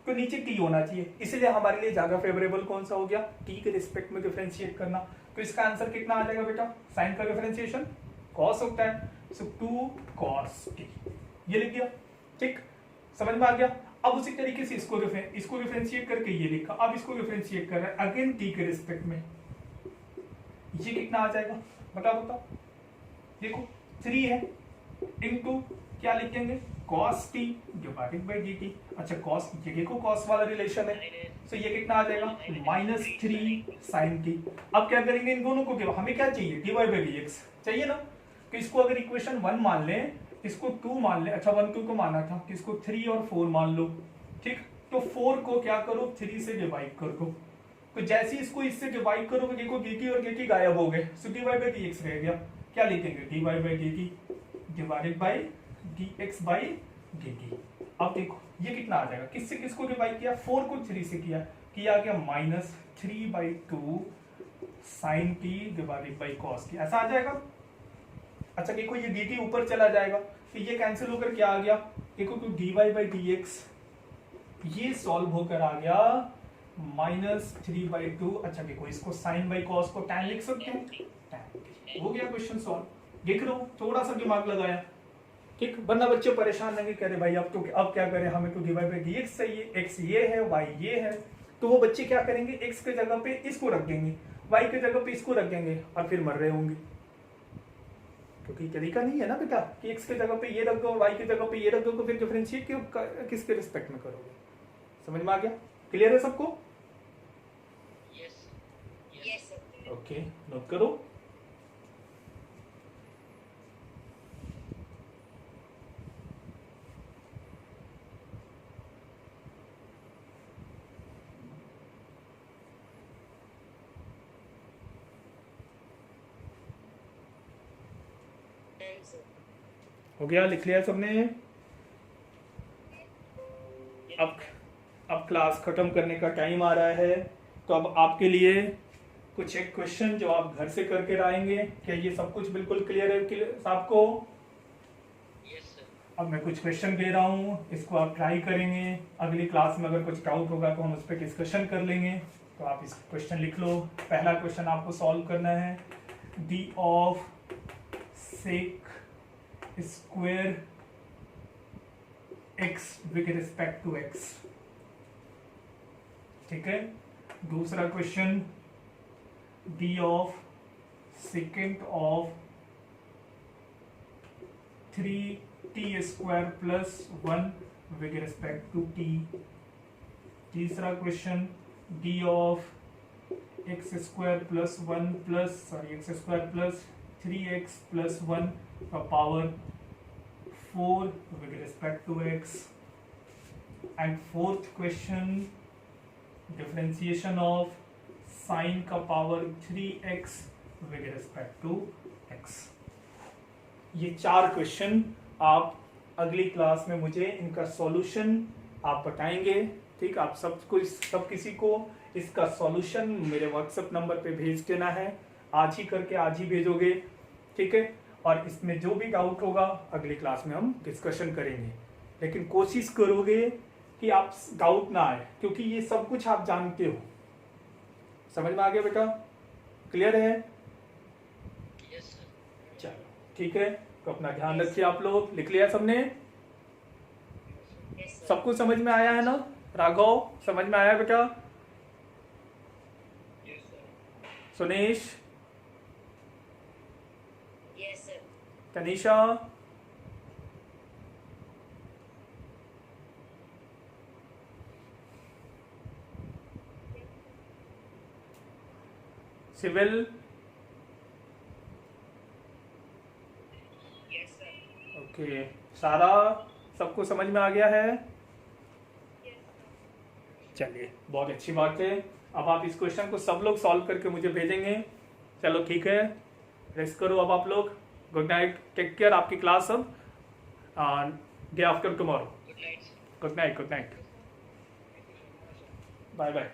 S1: तो नीचे t होना चाहिए। इसलिए हमारे लिए ज्यादा फेवरेबल कौन सा हो गया, t के रिस्पेक्ट में डिफरेंशिएट करना। तो इसका आंसर कितना आ जाएगा बेटा, साइन का डिफरेंशिएशन cos होता है, सो 2 cos t, ये लिख दिया। ठीक, समझ में आ गया। अब उसी तरीके से इसको डिफरेंशिएट करके ये लिखा, अब इसको डिफरेंशिएट कर रहा है अगेन t के रिस्पेक्ट में, ये कितना आ जाएगा बताओ बताओ। देखो 3 है इनटू क्या लिखेंगे, cos t divided by dt। अच्छा cos, ये देखो cos वाला रिलेशन है, तो ये कितना आ जाएगा -3 sin t। अब क्या करेंगे, इन दोनों को हमें क्या चाहिए, dy बाई dx चाहिए ना। तो इसको अगर इक्वेशन 1 मान लें, इसको 2 मान ले, अच्छा 1 2 को माना था, कि इसको 3 और 4 मान लो। ठीक, तो 4 को क्या करो 3 से डिवाइड कर दो, तो जैसे इसको इससे डिवाइड करोगे देखो dt और dt गायब हो गए, सो dy बाई dx रह गया। क्या लिखेंगे, dy by dt divided by dx by dt। अब देखो ये कितना आ जाएगा, किससे किसको डिवाइड किया, 4 को 3 से किया गया -3/2 sin t divided by cos t, ऐसा आ जाएगा। अच्छा देखो ये dt ऊपर चला जाएगा तो ये कैंसिल होकर क्या आ गया, देखो तो dy बाई dx ये सॉल्व होकर आ गया -3/2। अच्छा देखो इसको sin बाई cos को tan लिख सकते हैं, tan। हो गया क्वेश्चन सॉल्व। देख रहे हो, थोड़ा सा दिमाग लगाया, ठीक, वरना बच्चे परेशान नहीं कह रहे भाई अब क्या करें, हमें तो dy बाई dx चाहिए, x ये है y ये है। तो वो बच्चे क्या करेंगे, x के जगह पे इसको रख देंगे, y के जगह पे इसको रख देंगे और फिर मर रहे होंगे, क्योंकि तरीका नहीं है ना बेटा कि x के जगह पे ये रख दो और y के जगह पे ये रख दो, तो फिर डिफरेंशिएट किसके रिस्पेक्ट में करोगे। समझ में आ गया, क्लियर है सबको?
S3: Yes
S2: yes sir.
S1: Okay, note करो। हो गया, लिख लिया सबने? अब क्लास खत्म करने का टाइम आ रहा है, तो अब आपके लिए कुछ एक क्वेश्चन जो आप घर से करके लाएंगे। क्या ये सब कुछ बिल्कुल क्लियर है आपको?
S3: Yes sir.
S1: अब मैं कुछ क्वेश्चन दे रहा हूँ, इसको आप ट्राई करेंगे। अगली क्लास में अगर कुछ डाउट होगा तो हम उस पर डिस्कशन कर लेंगे। तो आप इस क्वेश्चन लिख लो। पहला क्वेश्चन आपको सॉल्व करना है, d of sec square x with respect to x। ठीक है, दूसरा question d of second of 3t square plus 1 with respect to t। तीसरा question d of x square plus 3x plus 1 का power 4 with respect to x। And fourth question differentiation of sine का power 3x with respect to x। ये 4 question आप अगली class में मुझे इनका solution आप बताएंगे। ठीक, आप सब किसी को इसका सॉल्यूशन मेरे व्हाट्सएप नंबर पे भेज देना है। आज ही करके आज ही भेजोगे, ठीक है। और इसमें जो भी डाउट होगा अगली क्लास में हम डिस्कशन करेंगे, लेकिन कोशिश करोगे कि आप डाउट ना आए, क्योंकि ये सब कुछ आप जानते हो। समझ में आ गया बेटा? क्लियर है?
S3: Yes sir.
S1: चलो ठीक है, तो अपना ध्यान रखिए। आप लोग लिख लिया सबने?
S2: Yes, sir.
S1: सबको समझ में आया है ना? राघव समझ में आया बेटा? Sunesh,
S2: Yes, sir.
S1: Tanisha, civil,
S2: Yes, sir.
S1: Okay, सारा सबको समझ में आ गया है? चलिए, बहुत अच्छी बात है। अब आप इस क्वेश्चन को सब लोग सॉल्व करके मुझे भेजेंगे। चलो ठीक है, रेस्ट करो अब आप लोग। Good night, take care. आपकी क्लास अब day after tomorrow.
S3: Good night sir.
S1: Good night, good night, bye bye.